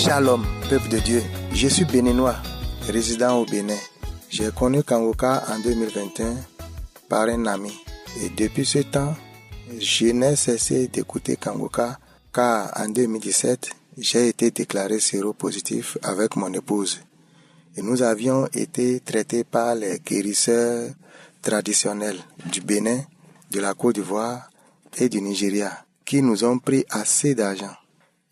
Shalom, peuple de Dieu. Je suis béninois, résident au Bénin. J'ai connu Kangoka en 2021 par un ami. Et depuis ce temps, je n'ai cessé d'écouter Kangoka car en 2017, j'ai été déclaré séropositif avec mon épouse. Et nous avions été traités par les guérisseurs traditionnels du Bénin, de la Côte d'Ivoire et du Nigeria qui nous ont pris assez d'argent.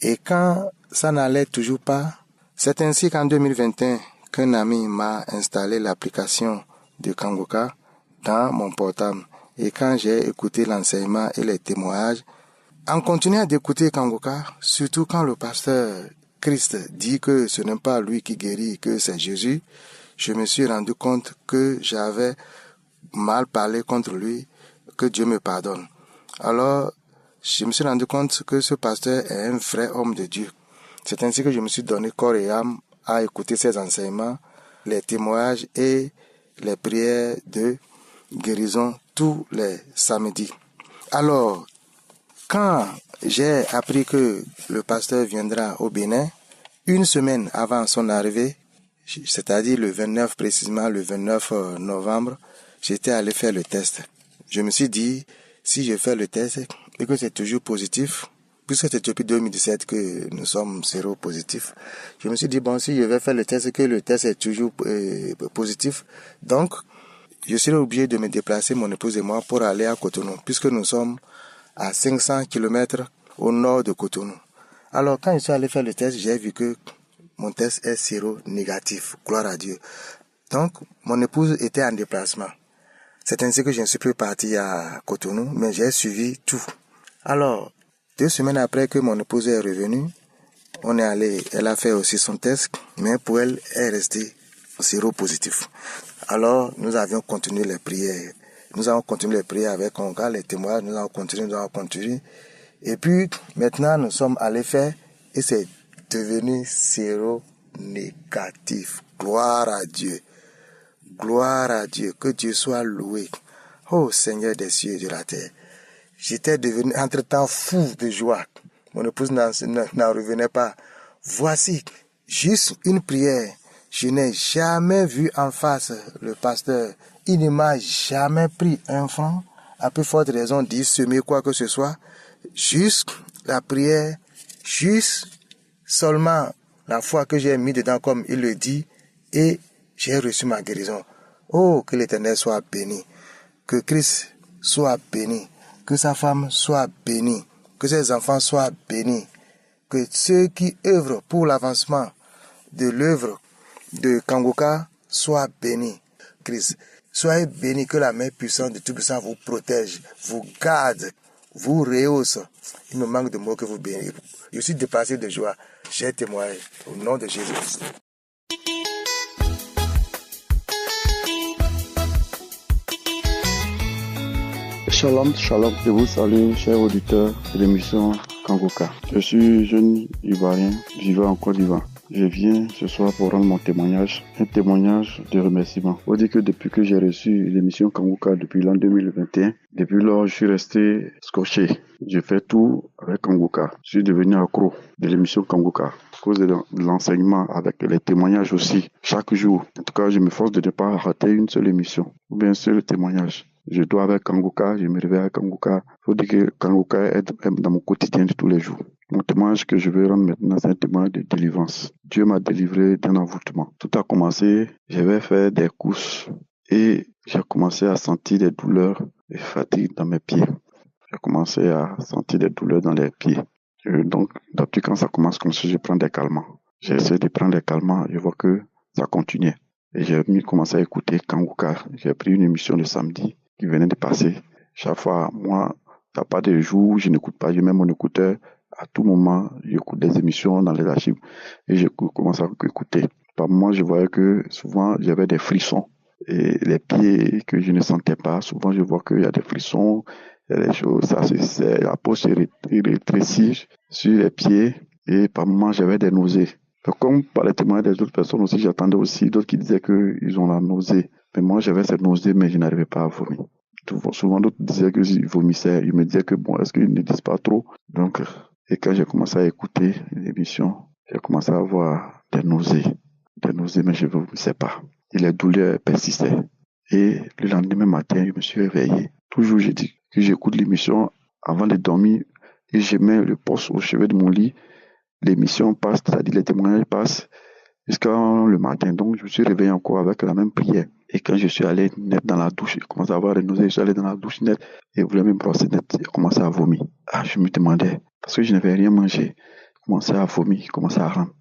Et quand ça n'allait toujours pas, c'est ainsi qu'en 2021, qu'un ami m'a installé l'application de Kangoka dans mon portable. Et quand j'ai écouté l'enseignement et les témoignages, en continuant d'écouter Kangoka, surtout quand le pasteur Christ dit que ce n'est pas lui qui guérit, que c'est Jésus, je me suis rendu compte que j'avais mal parlé contre lui, que Dieu me pardonne. Alors, je me suis rendu compte que ce pasteur est un vrai homme de Dieu. C'est ainsi que je me suis donné corps et âme à écouter ses enseignements, les témoignages et les prières de guérison tous les samedis. Alors, quand j'ai appris que le pasteur viendra au Bénin, une semaine avant son arrivée, c'est-à-dire le 29 précisément, le 29 novembre, j'étais allé faire le test. Je me suis dit, si je fais le test et que c'est toujours positif, puisque c'est depuis 2017 que nous sommes séropositifs, je me suis dit, bon, si je vais faire le test et que le test est toujours positif, donc je serai obligé de me déplacer, mon épouse et moi, pour aller à Cotonou, puisque nous sommes à 500 km au nord de Cotonou. Alors, quand je suis allé faire le test, j'ai vu que mon test est séro-négatif. Gloire à Dieu. Donc, mon épouse était en déplacement. C'est ainsi que je ne suis plus parti à Cotonou, mais j'ai suivi tout. Alors, 2 semaines après que mon épouse est revenue, on est allé, elle a fait aussi son test, mais pour elle, elle est restée séropositif. Alors, nous avions continué les prières. Nous avons continué les prières avec Kangoka, les témoignages, nous avons continué. Et puis, maintenant, nous sommes allés faire, et c'est devenu séro-négatif. Gloire à Dieu. Gloire à Dieu, que Dieu soit loué. Oh Seigneur des cieux et de la terre. J'étais devenu entre-temps fou de joie. Mon épouse n'en revenait pas. Voici, juste une prière. Je n'ai jamais vu en face le pasteur. Il ne m'a jamais pris un franc. À plus forte raison d'y semer quoi que ce soit. Juste la prière, juste seulement la foi que j'ai mis dedans comme il le dit. Et j'ai reçu ma guérison. Oh, que l'Éternel soit béni. Que Christ soit béni. Que sa femme soit bénie. Que ses enfants soient bénis. Que ceux qui œuvrent pour l'avancement de l'œuvre de Kangoka soient bénis. Christ, soyez bénis, que la main puissante de Tout-Puissant vous protège, vous garde, vous rehausse. Il me manque de mots que vous bénissez. Je suis dépassé de joie. J'ai témoigné au nom de Jésus. Shalom, shalom, je vous salue, chers auditeurs de l'émission Kangoka. Je suis jeune Ivoirien, vivant en Côte d'Ivoire. Je viens ce soir pour rendre mon témoignage, un témoignage de remerciement. Faut dire que depuis que j'ai reçu l'émission Kangoka depuis l'an 2021, depuis lors je suis resté scotché. Je fais tout avec Kangoka. Je suis devenu accro de l'émission Kangoka à cause de l'enseignement avec les témoignages aussi chaque jour. En tout cas, je m'efforce de ne pas rater une seule émission ou bien un seul témoignage. Je dois avec Kangoka, je me réveille avec Kangoka. Il faut dire que Kangoka est dans mon quotidien de tous les jours. Mon témoignage que je vais rendre maintenant, c'est un témoignage de délivrance. Dieu m'a délivré d'un envoûtement. Tout a commencé, j'avais fait des courses et j'ai commencé à sentir des douleurs et fatigue dans mes pieds. J'ai commencé à sentir des douleurs dans les pieds. Donc, depuis quand ça commence comme ça, je prends des calmants. J'ai essayé de prendre des calmants, je vois que ça continuait. Et j'ai commencé à écouter Kangoka. J'ai pris une émission le samedi qui venait de passer. Chaque fois, moi, il n'y a pas de jour où je n'écoute pas. Je mets mon écouteur. À tout moment, j'écoute des émissions dans les archives et je commence à écouter. Par moments, je voyais que souvent, j'avais des frissons. Et les pieds que je ne sentais pas, souvent, je vois qu'il y a des frissons, il y a des choses, la peau se rétrécit sur les pieds et par moments, j'avais des nausées. Donc, comme par les témoignages des autres personnes aussi, j'attendais aussi d'autres qui disaient qu'ils ont la nausée. Mais moi, j'avais cette nausée, mais je n'arrivais pas à vomir. Souvent, d'autres disaient qu'ils vomissaient. Ils me disaient que bon, est-ce qu'ils ne disent pas trop? Donc, et quand j'ai commencé à écouter l'émission, J'ai commencé à avoir des nausées, mais je ne vomissais pas. Et les douleurs persistaient. Et le lendemain matin, je me suis réveillé. Toujours, j'ai dit que j'écoute l'émission avant de dormir et je mets le poste au chevet de mon lit. L'émission passe, c'est-à-dire les témoignages passent jusqu'à le matin. Donc, je me suis réveillé encore avec la même prière. Et quand je suis allé net dans la douche, j'ai commencé à avoir des nausées. Je suis allé dans la douche net et voulais me brosser net. J'ai commencé à vomir. Je me demandais, parce que je n'avais rien mangé, j'ai commencé à vomir, j'ai commencé à rentrer.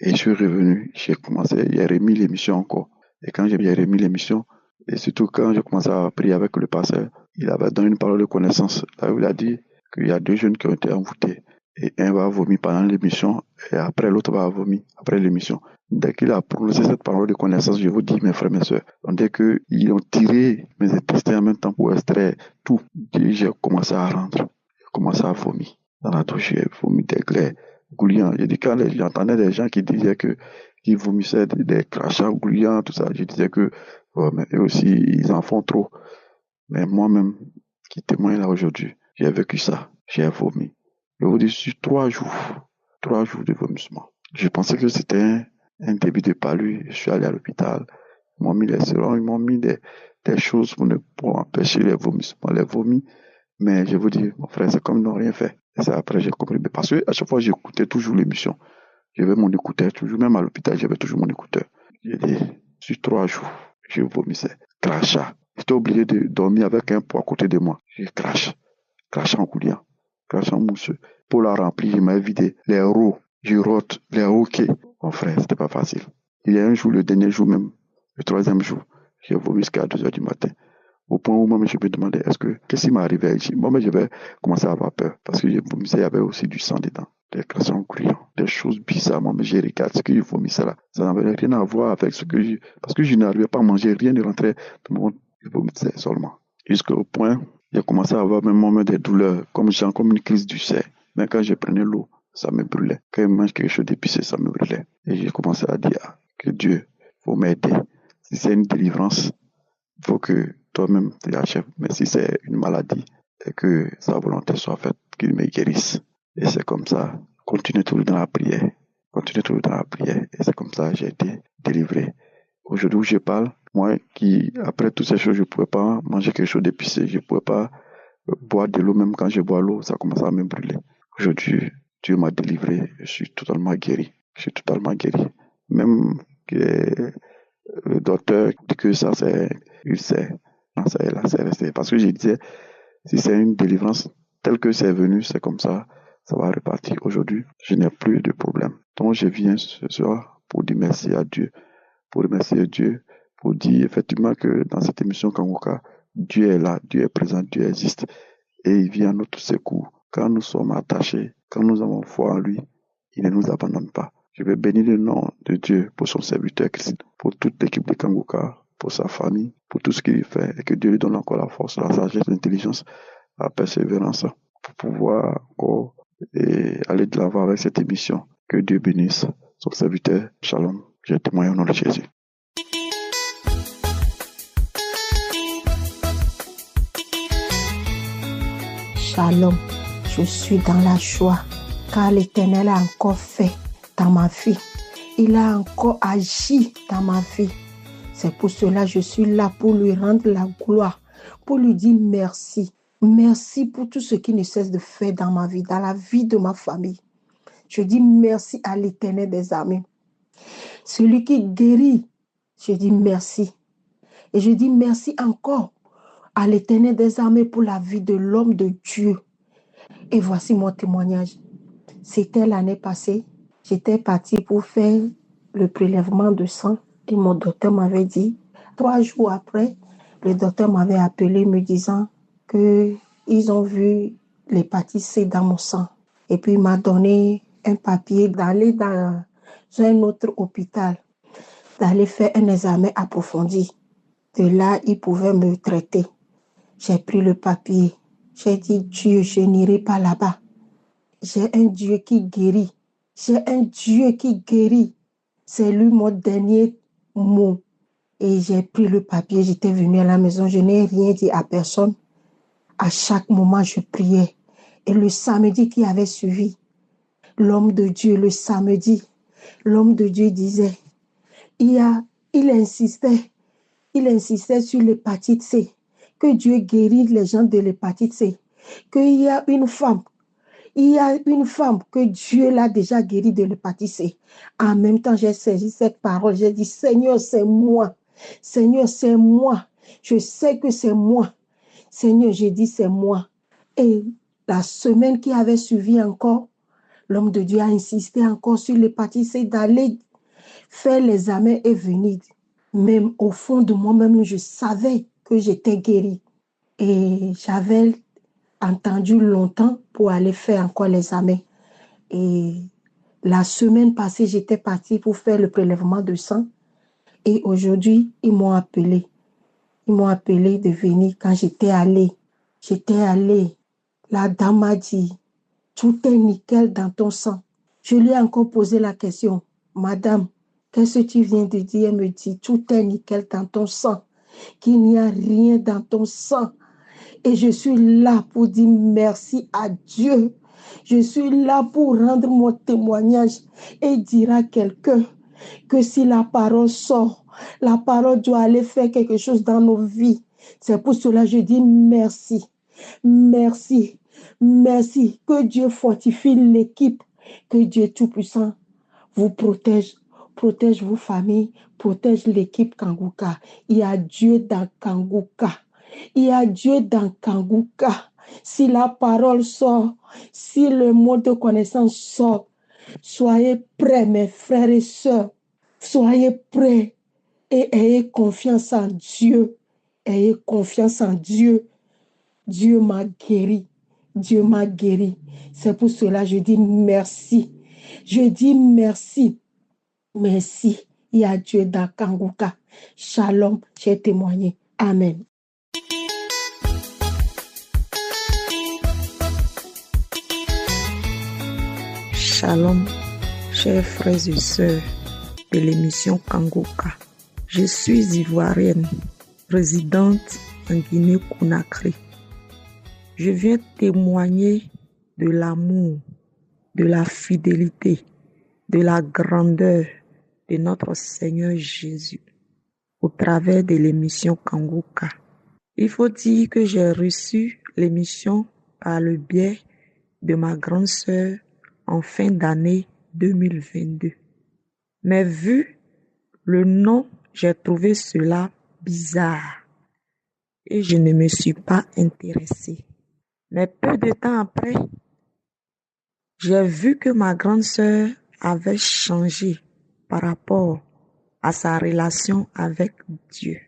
Et je suis revenu, j'ai remis l'émission encore. Et quand j'ai remis l'émission, et surtout quand j'ai commencé à prier avec le pasteur, il avait donné une parole de connaissance. Là où il a dit qu'il y a 2 jeunes qui ont été envoûtés. Et un va vomir pendant l'émission, et après l'autre va vomir après l'émission. Dès qu'il a prononcé cette parole de connaissance, je vous dis, mes frères, mes soeurs, dès qu'ils ont tiré mes intestins en même temps pour extraire tout, j'ai commencé à rentrer. J'ai commencé à vomir. Dans la douche, j'ai vomi des glaies gouillants. J'ai dit, quand j'entendais des gens qui disaient qu'ils vomissaient des crachats gouillants, tout ça, je disais que, mais eux aussi, ils en font trop. Mais moi-même, qui témoigne là aujourd'hui, j'ai vécu ça. J'ai vomi. Je vous dis, sur 3 jours de vomissement. Je pensais que c'était un début de palu. Je suis allé à l'hôpital. Ils m'ont mis les sérums, ils m'ont mis des choses pour empêcher les vomissements, les vomis. Mais je vous dis, mon frère, c'est comme ils n'ont rien fait. Et c'est après j'ai compris. Parce que à chaque fois, j'écoutais toujours l'émission. J'avais mon écouteur, toujours, même à l'hôpital, j'avais toujours mon écouteur. J'ai dit, sur 3 jours, je vomissais. Crachat. J'étais obligé de dormir avec un pot à côté de moi. Je crache. Crachant couliant. Crachant mousseux. Pour la remplir, je m'avais vidé. Les rots. Je rote. Les roquets. Mon frère, c'était pas facile. Il y a un jour, le dernier jour même, le 3e jour, j'ai vomi jusqu'à 2 heures du matin. Au point où moi, je me demandais, qu'est-ce qui m'est arrivé ici? Moi, je vais commencer à avoir peur. Parce que je vomissais, il y avait aussi du sang dedans. Des crachants couillants, des choses bizarres. Moi, j'ai regardé ce que je vomissais là. Ça n'avait rien à voir avec parce que je n'arrivais pas à manger, rien ne rentrait. Tout le monde, je vomissais seulement. Jusqu'au point, j'ai commencé à avoir même des douleurs, comme une crise d'ulcère. Mais quand je prenais l'eau, ça me brûlait. Quand je mange quelque chose d'épicé, ça me brûlait. Et j'ai commencé à dire que Dieu, faut m'aider. Si c'est une délivrance, il faut que toi-même tu l'achèves. Mais si c'est une maladie, et que sa volonté soit faite, qu'il me guérisse. Et c'est comme ça. Continue toujours dans la prière. Et c'est comme ça que j'ai été délivré. Aujourd'hui où je parle, moi qui, après toutes ces choses, je ne pouvais pas manger quelque chose d'épicé. Je ne pouvais pas boire de l'eau. Même quand je bois l'eau, ça commence à me brûler. Aujourd'hui, Dieu m'a délivré. Je suis totalement guéri. Même que le docteur dit que ça c'est ulcère. Non, ça est là, c'est resté. Parce que je disais, si c'est une délivrance telle que c'est venu, c'est comme ça va repartir. Aujourd'hui, je n'ai plus de problème. Donc je viens ce soir pour dire merci à Dieu. Pour dire effectivement que dans cette émission Kangoka, Dieu est là, Dieu est présent, Dieu existe. Et il vient à notre secours. Quand nous sommes attachés, quand nous avons foi en lui, il ne nous abandonne pas. Je vais bénir le nom de Dieu pour son serviteur Christ, pour toute l'équipe de Kangoka, pour sa famille, pour tout ce qu'il fait, et que Dieu lui donne encore la force, la sagesse, l'intelligence, la persévérance, pour pouvoir encore aller de l'avant avec cette émission. Que Dieu bénisse son serviteur. Shalom. Je témoigne au nom de Jésus. Shalom. Je suis dans la joie, car l'Éternel a encore fait dans ma vie. Il a encore agi dans ma vie. C'est pour cela que je suis là pour lui rendre la gloire, pour lui dire merci. Merci pour tout ce qu'il ne cesse de faire dans ma vie, dans la vie de ma famille. Je dis merci à l'Éternel des armées. Celui qui guérit, je dis merci. Et je dis merci encore à l'Éternel des armées pour la vie de l'homme de Dieu. Et voici mon témoignage. C'était l'année passée. J'étais partie pour faire le prélèvement de sang et mon docteur m'avait dit, 3 jours après, le docteur m'avait appelé me disant qu'ils ont vu l'hépatite C dans mon sang. Et puis il m'a donné un papier d'aller dans un autre hôpital, d'aller faire un examen approfondi. De là, ils pouvaient me traiter. J'ai pris le papier. J'ai dit, Dieu, je n'irai pas là-bas. J'ai un Dieu qui guérit. C'est lui mon dernier mot. Et j'ai pris le papier, j'étais venue à la maison, je n'ai rien dit à personne. À chaque moment, je priais. Et le samedi qui avait suivi, l'homme de Dieu, le samedi, L'homme de Dieu disait, il insistait sur l'hépatite C, que Dieu guérit les gens de l'hépatite C, qu'il y a une femme que Dieu l'a déjà guérie de l'hépatite C. En même temps, j'ai saisi cette parole, j'ai dit, Seigneur, c'est moi. Seigneur, c'est moi. Je sais que c'est moi. Seigneur, j'ai dit, c'est moi. Et la semaine qui avait suivi encore, l'homme de Dieu a insisté encore sur l'hépatite C, d'aller faire l'examen et venir. Même au fond de moi-même, je savais que j'étais guérie. Et j'avais entendu longtemps pour aller faire encore l'examen. Et la semaine passée, j'étais partie pour faire le prélèvement de sang. Et aujourd'hui, ils m'ont appelé. Ils m'ont appelé de venir quand j'étais allée. La dame m'a dit, tout est nickel dans ton sang. Je lui ai encore posé la question, Madame, qu'est-ce que tu viens de dire? Elle me dit, tout est nickel dans ton sang, qu'il n'y a rien dans ton sang. Et je suis là pour dire merci à Dieu. Je suis là pour rendre mon témoignage et dire à quelqu'un que si la parole sort, la parole doit aller faire quelque chose dans nos vies. C'est pour cela que je dis merci. Merci. Merci. Que Dieu fortifie l'équipe. Que Dieu Tout-Puissant vous protège vos familles, protège l'équipe Kanguka. Il y a Dieu dans Kanguka. Il y a Dieu dans Kanguka. Si la parole sort, si le mot de connaissance sort, soyez prêts, mes frères et sœurs. Soyez prêts et ayez confiance en Dieu. Ayez confiance en Dieu. Dieu m'a guéri. Dieu m'a guéri. C'est pour cela que je dis merci. Je dis merci. Merci. Il y a Dieu dans Kanguka. Shalom, j'ai témoigné. Amen. Shalom, chers frères et sœurs de l'émission Kanguka. Je suis ivoirienne, résidente en Guinée-Conakry. Je viens témoigner de l'amour, de la fidélité, de la grandeur de notre Seigneur Jésus au travers de l'émission Kanguka. Il faut dire que j'ai reçu l'émission par le biais de ma grande sœur en fin d'année 2022. Mais vu le nom, j'ai trouvé cela bizarre et je ne me suis pas intéressée. Mais peu de temps après, j'ai vu que ma grande sœur avait changé par rapport à sa relation avec Dieu.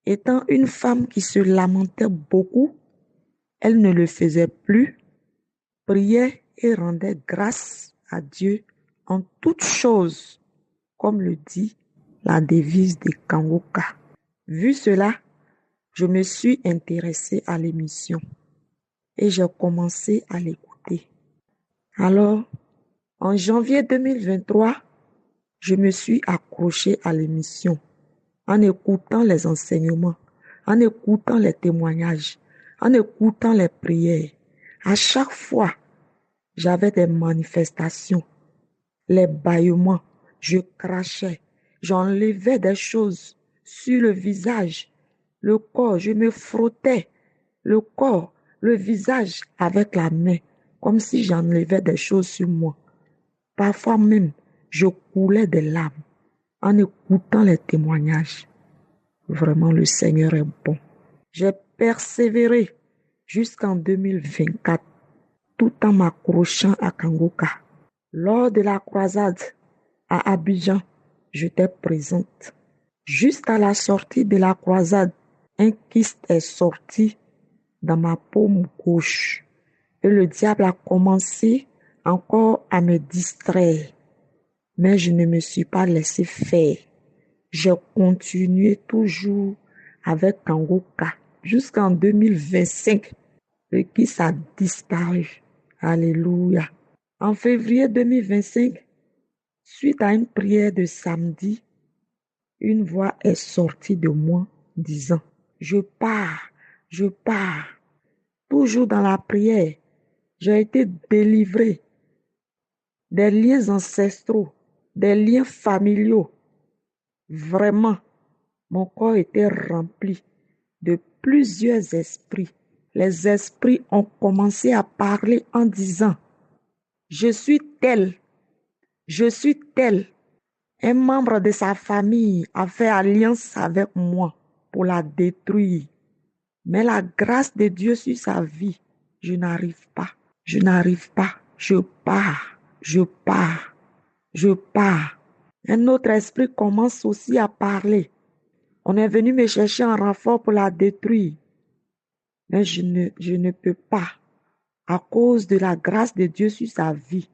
Étant une femme qui se lamentait beaucoup, elle ne le faisait plus, priait et rendait grâce à Dieu en toutes choses, comme le dit la devise de Kanguka. Vu cela, je me suis intéressée à l'émission et j'ai commencé à l'écouter. Alors, en janvier 2023, je me suis accrochée à l'émission en écoutant les enseignements, en écoutant les témoignages, en écoutant les prières. À chaque fois, j'avais des manifestations, les bâillements, je crachais, j'enlevais des choses sur le visage, le corps, je me frottais le corps, le visage avec la main, comme si j'enlevais des choses sur moi. Parfois même, je coulais des larmes en écoutant les témoignages. Vraiment, le Seigneur est bon. J'ai persévéré jusqu'en 2024, tout en m'accrochant à Kanguka. Lors de la croisade à Abidjan, j'étais présente. Juste à la sortie de la croisade, un kyste est sorti dans ma paume gauche. Et le diable a commencé encore à me distraire. Mais je ne me suis pas laissé faire. J'ai continué toujours avec Kanguka jusqu'en 2025. Le kyste a disparu. Alléluia. En février 2025, suite à une prière de samedi, une voix est sortie de moi disant, je pars. Toujours dans la prière, j'ai été délivrée des liens ancestraux, des liens familiaux. Vraiment, mon corps était rempli de plusieurs esprits. Les esprits ont commencé à parler en disant, je suis tel, je suis tel. Un membre de sa famille a fait alliance avec moi pour la détruire. Mais la grâce de Dieu sur sa vie, je n'arrive pas. Je n'arrive pas. Je pars. Je pars. Je pars. Un autre esprit commence aussi à parler. On est venu me chercher en renfort pour la détruire. Mais je ne peux pas. À cause de la grâce de Dieu sur sa vie.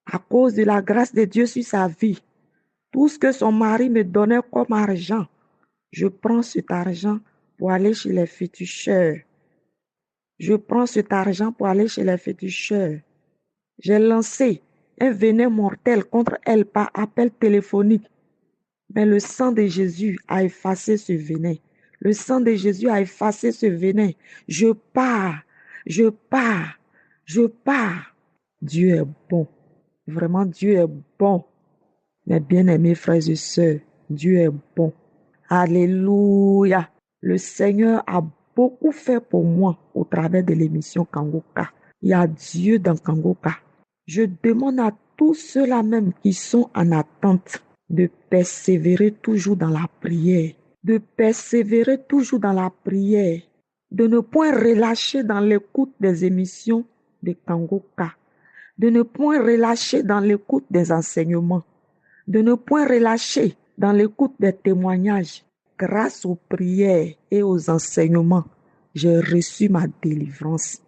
À cause de la grâce de Dieu sur sa vie. Tout ce que son mari me donnait comme argent, je prends cet argent pour aller chez les féticheurs. Je prends cet argent pour aller chez les féticheurs. J'ai lancé un venin mortel contre elle par appel téléphonique. Mais le sang de Jésus a effacé ce venin. Le sang de Jésus a effacé ce venin. Je pars, je pars, je pars. Dieu est bon. Vraiment, Dieu est bon. Mes bien-aimés frères et sœurs, Dieu est bon. Alléluia. Le Seigneur a beaucoup fait pour moi au travers de l'émission Kangoka. Il y a Dieu dans Kangoka. Je demande à tous ceux-là même qui sont en attente de persévérer toujours dans la prière. De persévérer toujours dans la prière. De ne point relâcher dans l'écoute des émissions de Kangoka. De ne point relâcher dans l'écoute des enseignements. De ne point relâcher dans l'écoute des témoignages. Grâce aux prières et aux enseignements, j'ai reçu ma délivrance.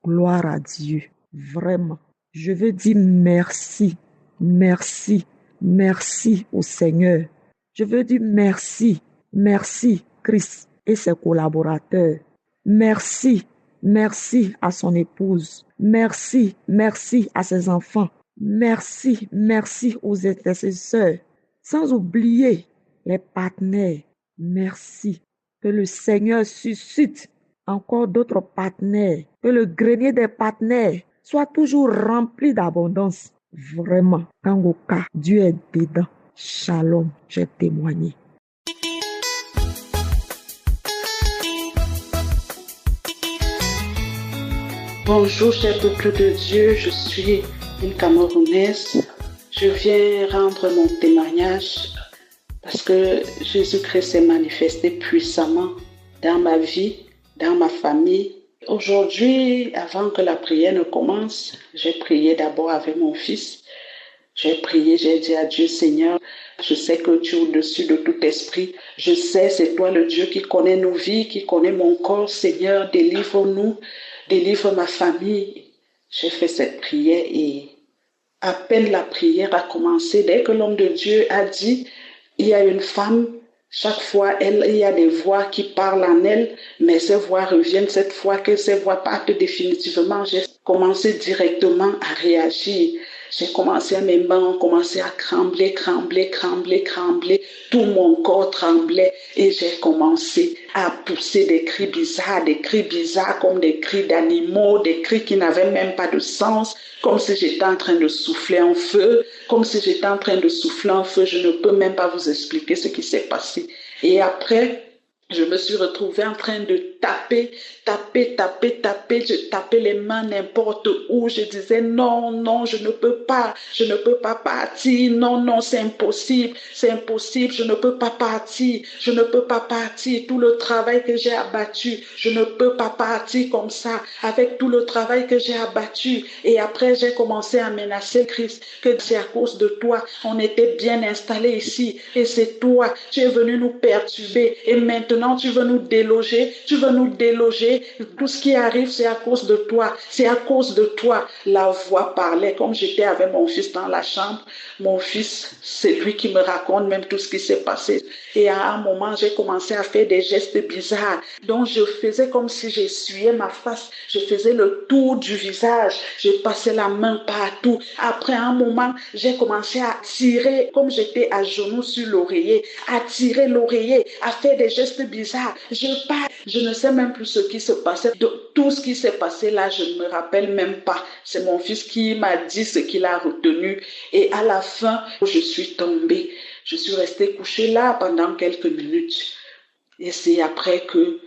Gloire à Dieu. Vraiment, je veux dire merci, merci, merci au Seigneur. Je veux dire merci, merci Christ et ses collaborateurs. Merci, merci à son épouse. Merci, merci à ses enfants. Merci, merci aux intercesseurs. Sans oublier les partenaires. Merci. Que le Seigneur suscite encore d'autres partenaires. Que le grenier des partenaires soit toujours rempli d'abondance. Vraiment, Kangoka, Dieu est dedans. Shalom, j'ai témoigné. Bonjour, cher peuple de Dieu, je suis une Camerounaise. Je viens rendre mon témoignage parce que Jésus-Christ s'est manifesté puissamment dans ma vie, dans ma famille. Aujourd'hui, avant que la prière ne commence, j'ai prié d'abord avec mon fils. J'ai prié, j'ai dit à Dieu, Seigneur, je sais que tu es au-dessus de tout esprit. Je sais, c'est toi le Dieu qui connaît nos vies, qui connaît mon corps. Seigneur, délivre-nous, délivre ma famille. J'ai fait cette prière et à peine la prière a commencé, dès que l'homme de Dieu a dit, il y a une femme, chaque fois, il y a des voix qui parlent en elle, mais ces voix reviennent cette fois que ces voix partent définitivement. J'ai commencé directement à réagir. J'ai commencé à mes mains ont commencé à trembler. Tout mon corps tremblait et j'ai commencé à pousser des cris bizarres comme des cris d'animaux, des cris qui n'avaient même pas de sens, comme si j'étais en train de souffler un feu, Je ne peux même pas vous expliquer ce qui s'est passé. Et après, je me suis retrouvée en train de taper. Je tapais les mains n'importe où. Je disais non, je ne peux pas partir. Non, c'est impossible, je ne peux pas partir. Tout le travail que j'ai abattu, je ne peux pas partir comme ça, avec tout le travail que j'ai abattu. Et après, j'ai commencé à menacer Christ, que c'est à cause de toi, on était bien installés ici, et c'est toi, tu es venu nous perturber, et maintenant tu veux nous déloger. Tout ce qui arrive, c'est à cause de toi. La voix parlait, comme j'étais avec mon fils dans la chambre. Mon fils, c'est lui qui me raconte même tout ce qui s'est passé. Et à un moment, j'ai commencé à faire des gestes bizarres. Donc, je faisais comme si j'essuyais ma face. Je faisais le tour du visage. Je passais la main partout. Après un moment, j'ai commencé à tirer, comme j'étais à genoux sur l'oreiller, à tirer l'oreiller, à faire des gestes bizarres. Je ne sais même plus ce qui se passait. De tout ce qui s'est passé là, je ne me rappelle même pas. C'est mon fils qui m'a dit ce qu'il a retenu. Et à la fin, je suis tombée. Je suis restée couchée là pendant quelques minutes. Et c'est après que,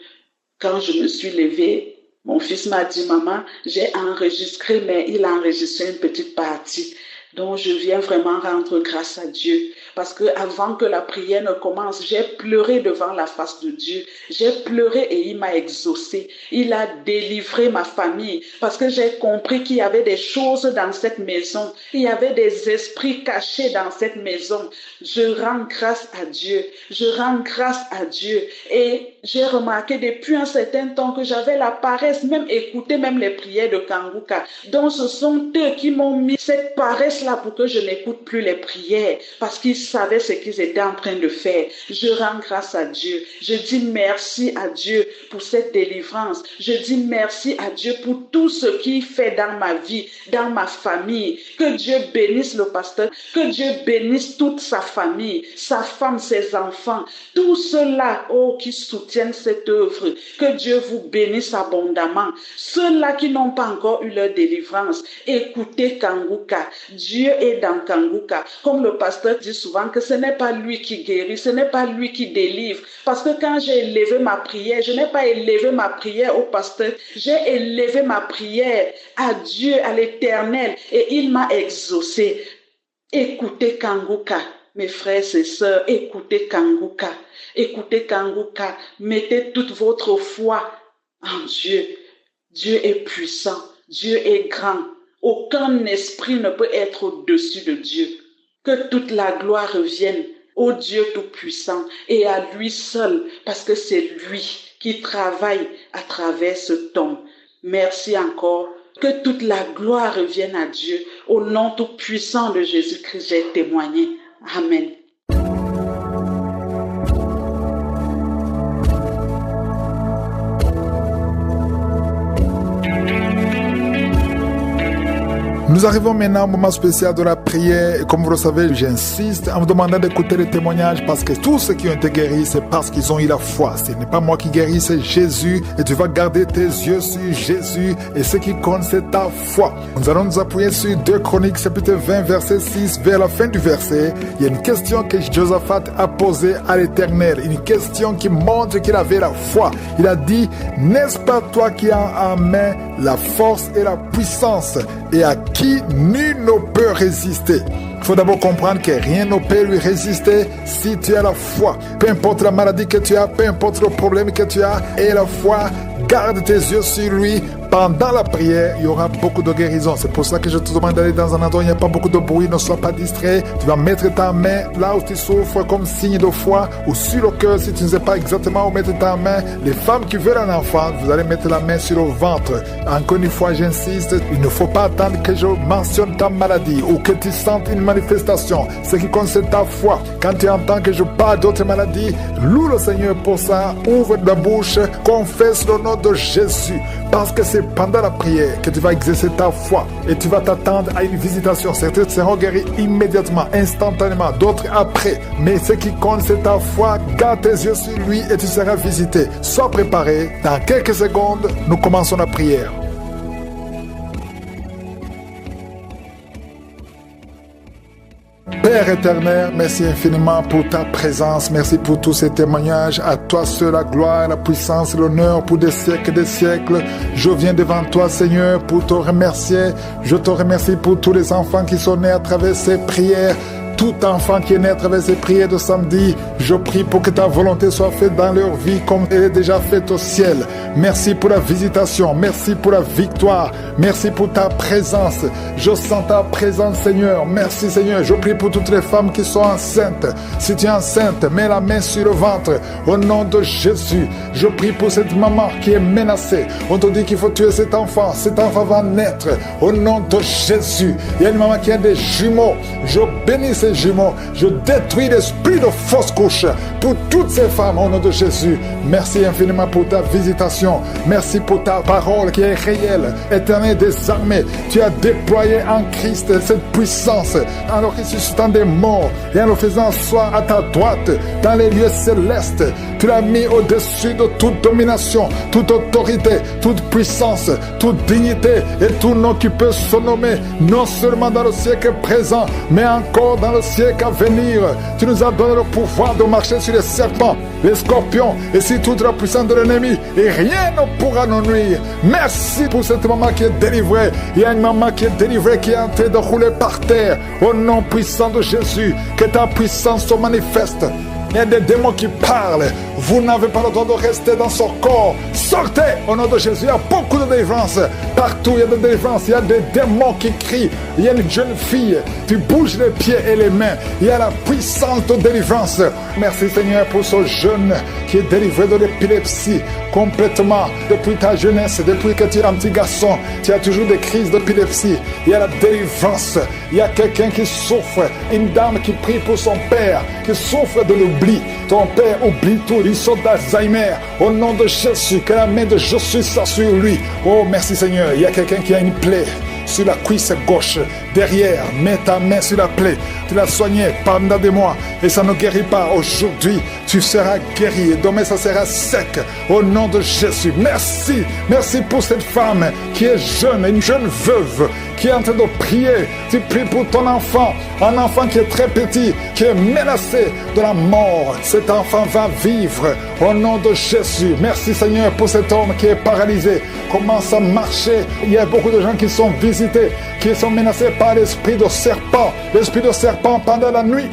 quand je me suis levée, mon fils m'a dit, maman, j'ai enregistré, mais il a enregistré une petite partie. Donc, je viens vraiment rendre grâce à Dieu. Parce que avant que la prière ne commence, j'ai pleuré devant la face de Dieu. J'ai pleuré et il m'a exaucé. Il a délivré ma famille. Parce que j'ai compris qu'il y avait des choses dans cette maison. Il y avait des esprits cachés dans cette maison. Je rends grâce à Dieu. Je rends grâce à Dieu. Et j'ai remarqué depuis un certain temps que j'avais la paresse, même écouter même les prières de Kanguka. Donc, ce sont eux qui m'ont mis cette paresse-là pour que je n'écoute plus les prières. Parce qu'ils savaient ce qu'ils étaient en train de faire. Je rends grâce à Dieu. Je dis merci à Dieu pour cette délivrance. Je dis merci à Dieu pour tout ce qu'il fait dans ma vie, dans ma famille. Que Dieu bénisse le pasteur. Que Dieu bénisse toute sa famille, sa femme, ses enfants. Tous ceux-là, qui soutiennent cette œuvre. Que Dieu vous bénisse abondamment. Ceux-là qui n'ont pas encore eu leur délivrance, écoutez Kanguka. Dieu est dans Kanguka. Comme le pasteur dit souvent, que ce n'est pas lui qui guérit, ce n'est pas lui qui délivre. Parce que quand j'ai élevé ma prière, je n'ai pas élevé ma prière au pasteur, j'ai élevé ma prière à Dieu, à l'Éternel, et il m'a exaucé. Écoutez Kanguka, mes frères et sœurs, écoutez Kanguka. Écoutez Kanguka, mettez toute votre foi en Dieu. Dieu est puissant, Dieu est grand. Aucun esprit ne peut être au-dessus de Dieu. Que toute la gloire revienne au Dieu Tout-Puissant et à lui seul, parce que c'est lui qui travaille à travers ce temps. Merci encore. Que toute la gloire revienne à Dieu. Au nom Tout-Puissant de Jésus-Christ, j'ai témoigné. Amen. Nous arrivons maintenant au moment spécial de la prière. Et comme vous le savez, j'insiste en vous demandant d'écouter les témoignages parce que tous ceux qui ont été guéris, c'est parce qu'ils ont eu la foi. Ce n'est pas moi qui guéris, c'est Jésus. Et tu vas garder tes yeux sur Jésus. Et ce qui compte, c'est ta foi. Nous allons nous appuyer sur 2 Chroniques, chapitre 20, verset 6. Vers la fin du verset, il y a une question que Josaphat a posée à l'Éternel. Une question qui montre qu'il avait la foi. Il a dit, n'est-ce pas toi qui as en main la force et la puissance et à qui nul ne peut résister? Il faut d'abord comprendre que rien ne peut lui résister si tu as la foi. Peu importe la maladie que tu as, peu importe le problème que tu as, et la foi, garde tes yeux sur lui. Pendant la prière, il y aura beaucoup de guérison. C'est pour ça que je te demande d'aller dans un endroit où il n'y a pas beaucoup de bruit, ne sois pas distrait. Tu vas mettre ta main là où tu souffres comme signe de foi, ou sur le cœur si tu ne sais pas exactement où mettre ta main. Les femmes qui veulent un enfant, vous allez mettre la main sur le ventre. Encore une fois, j'insiste, il ne faut pas attendre que je mentionne ta maladie ou que tu sentes une manifestation. Ce qui concerne ta foi. Quand tu entends que je parle d'autres maladies, loue le Seigneur pour ça. Ouvre la bouche, confesse le nom de Jésus. Parce que c'est pendant la prière que tu vas exercer ta foi et tu vas t'attendre à une visitation. Certains seront guéris immédiatement, instantanément, d'autres après. Mais ce qui compte, c'est ta foi. Garde tes yeux sur lui et tu seras visité. Sois préparé. Dans quelques secondes, nous commençons la prière. Père éternel, merci infiniment pour ta présence. Merci pour tous ces témoignages. À toi seul la gloire, la puissance, l'honneur pour des siècles et des siècles. Je viens devant toi, Seigneur, pour te remercier. Je te remercie pour tous les enfants qui sont nés à travers ces prières. Tout enfant qui est né à travers ces prières de samedi, je prie pour que ta volonté soit faite dans leur vie comme elle est déjà faite au ciel. Merci pour la visitation, merci pour la victoire, merci pour ta présence. Je sens ta présence, Seigneur. Merci, Seigneur. Je prie pour toutes les femmes qui sont enceintes. Si tu es enceinte, mets la main sur le ventre. Au nom de Jésus, je prie pour cette maman qui est menacée. On te dit qu'il faut tuer cet enfant. Cet enfant va naître. Au nom de Jésus, il y a une maman qui a des jumeaux. Je bénis ces ces jumeaux. Je détruis l'esprit de fausse couche pour toutes ces femmes au nom de Jésus. Merci infiniment pour ta visitation. Merci pour ta parole qui est réelle. Éternel des armées, tu as déployé en Christ cette puissance en le ressuscitant des morts et en le faisant asseoir à ta droite dans les lieux célestes. Tu l'as mis au-dessus de toute domination, toute autorité, toute puissance, toute dignité et tout nom qui peut se nommer, non seulement dans le siècle présent, mais encore dans le siècle à venir. Tu nous as donné le pouvoir de marcher sur les serpents, les scorpions et sur toute la puissance de l'ennemi, et rien ne pourra nous nuire. Merci pour cette maman qui est délivrée. Il y a une maman qui est délivrée, qui est en train de rouler par terre. Au nom puissant de Jésus, que ta puissance se manifeste. Il y a des démons qui parlent. Vous n'avez pas le droit de rester dans son corps. Sortez au nom de Jésus. Il y a beaucoup de délivrance. Partout, il y a des délivrances. Il y a des démons qui crient. Il y a une jeune fille. Tu bouges les pieds et les mains. Il y a la puissance de délivrance. Merci Seigneur pour ce jeune qui est délivré de l'épilepsie complètement. Depuis ta jeunesse, depuis que tu es un petit garçon, tu as toujours des crises d'épilepsie. Il y a la délivrance. Il y a quelqu'un qui souffre. Une dame qui prie pour son père, qui souffre de l'oubli. Ton père oublie tout. Il sort d'Alzheimer. Au nom de Jésus, que la main de Jésus soit sur lui. Oh, merci Seigneur. Il y a quelqu'un qui a une plaie sur la cuisse gauche, derrière. Mets ta main sur la plaie. Tu l'as soignée pendant des mois et ça ne guérit pas. Aujourd'hui, tu seras guéri et demain, ça sera sec. Au nom de Jésus. Merci. Merci pour cette femme qui est jeune, une jeune veuve qui est en train de prier. Tu pries pour ton enfant, un enfant qui est très petit, qui est menacé de la mort. Cet enfant va vivre au nom de Jésus. Merci Seigneur pour cet homme qui est paralysé. Commence à marcher. Il y a beaucoup de gens qui sont visités, qui sont menacés par l'esprit de serpent. L'esprit de serpent pendant la nuit.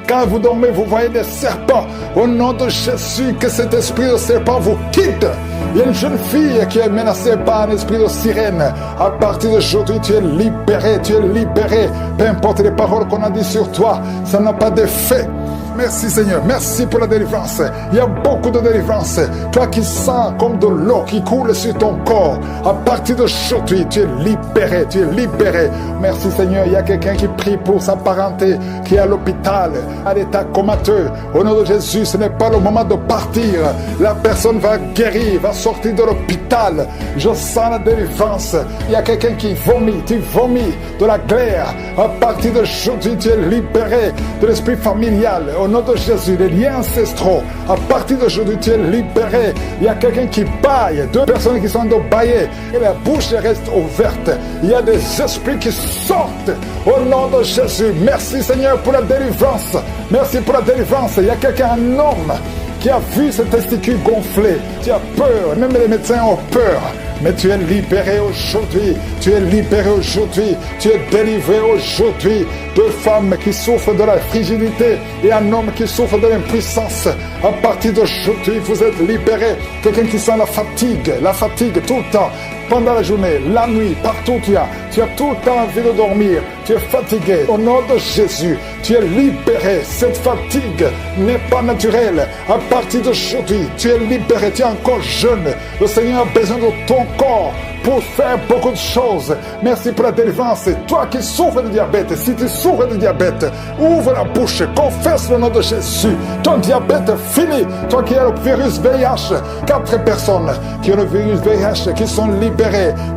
Quand vous dormez, vous voyez des serpents. Au nom de Jésus, que cet esprit de serpent vous quitte. Il y a une jeune fille qui est menacée par un esprit de sirène. À partir d'aujourd'hui, tu es libéré, tu es libéré. Peu importe les paroles qu'on a dit sur toi, ça n'a pas d'effet. Merci Seigneur, merci pour la délivrance. Il y a beaucoup de délivrance. Toi qui sens comme de l'eau qui coule sur ton corps, à partir d'aujourd'hui, tu es libéré, tu es libéré. Merci Seigneur, il y a quelqu'un qui prie pour sa parenté, qui est à l'hôpital, à l'état comateux. Au nom de Jésus, ce n'est pas le moment de partir. La personne va guérir, va sortir de l'hôpital. Je sens la délivrance. Il y a quelqu'un qui vomit, tu vomis de la glaire. À partir d'aujourd'hui, tu es libéré de l'esprit familial. Au nom de Jésus, les liens ancestraux, à partir d'aujourd'hui, tu es libéré. Il y a quelqu'un qui baille, deux personnes qui sont de bailler, et la bouche reste ouverte. Il y a des esprits qui sortent au nom de Jésus. Merci Seigneur pour la délivrance. Merci pour la délivrance. Il y a quelqu'un, un homme, qui a vu ses testicules gonflés. Tu as peur, même les médecins ont peur. Mais tu es libéré aujourd'hui, tu es libéré aujourd'hui, tu es délivré aujourd'hui. Deux femmes qui souffrent de la frigidité et un homme qui souffre de l'impuissance. À partir d'aujourd'hui, vous êtes libérés. Quelqu'un qui sent la fatigue tout le temps. Pendant la journée, la nuit, partout tu as tout le temps envie de dormir, tu es fatigué. Au nom de Jésus, tu es libéré. Cette fatigue n'est pas naturelle. À partir d'aujourd'hui, tu es libéré, tu es encore jeune. Le Seigneur a besoin de ton corps pour faire beaucoup de choses. Merci pour la délivrance. Toi qui souffres de diabète, si tu souffres de diabète, ouvre la bouche, confesse le nom de Jésus. Ton diabète est fini. Toi qui as le virus VIH, 4 personnes qui ont le virus VIH qui sont libérées.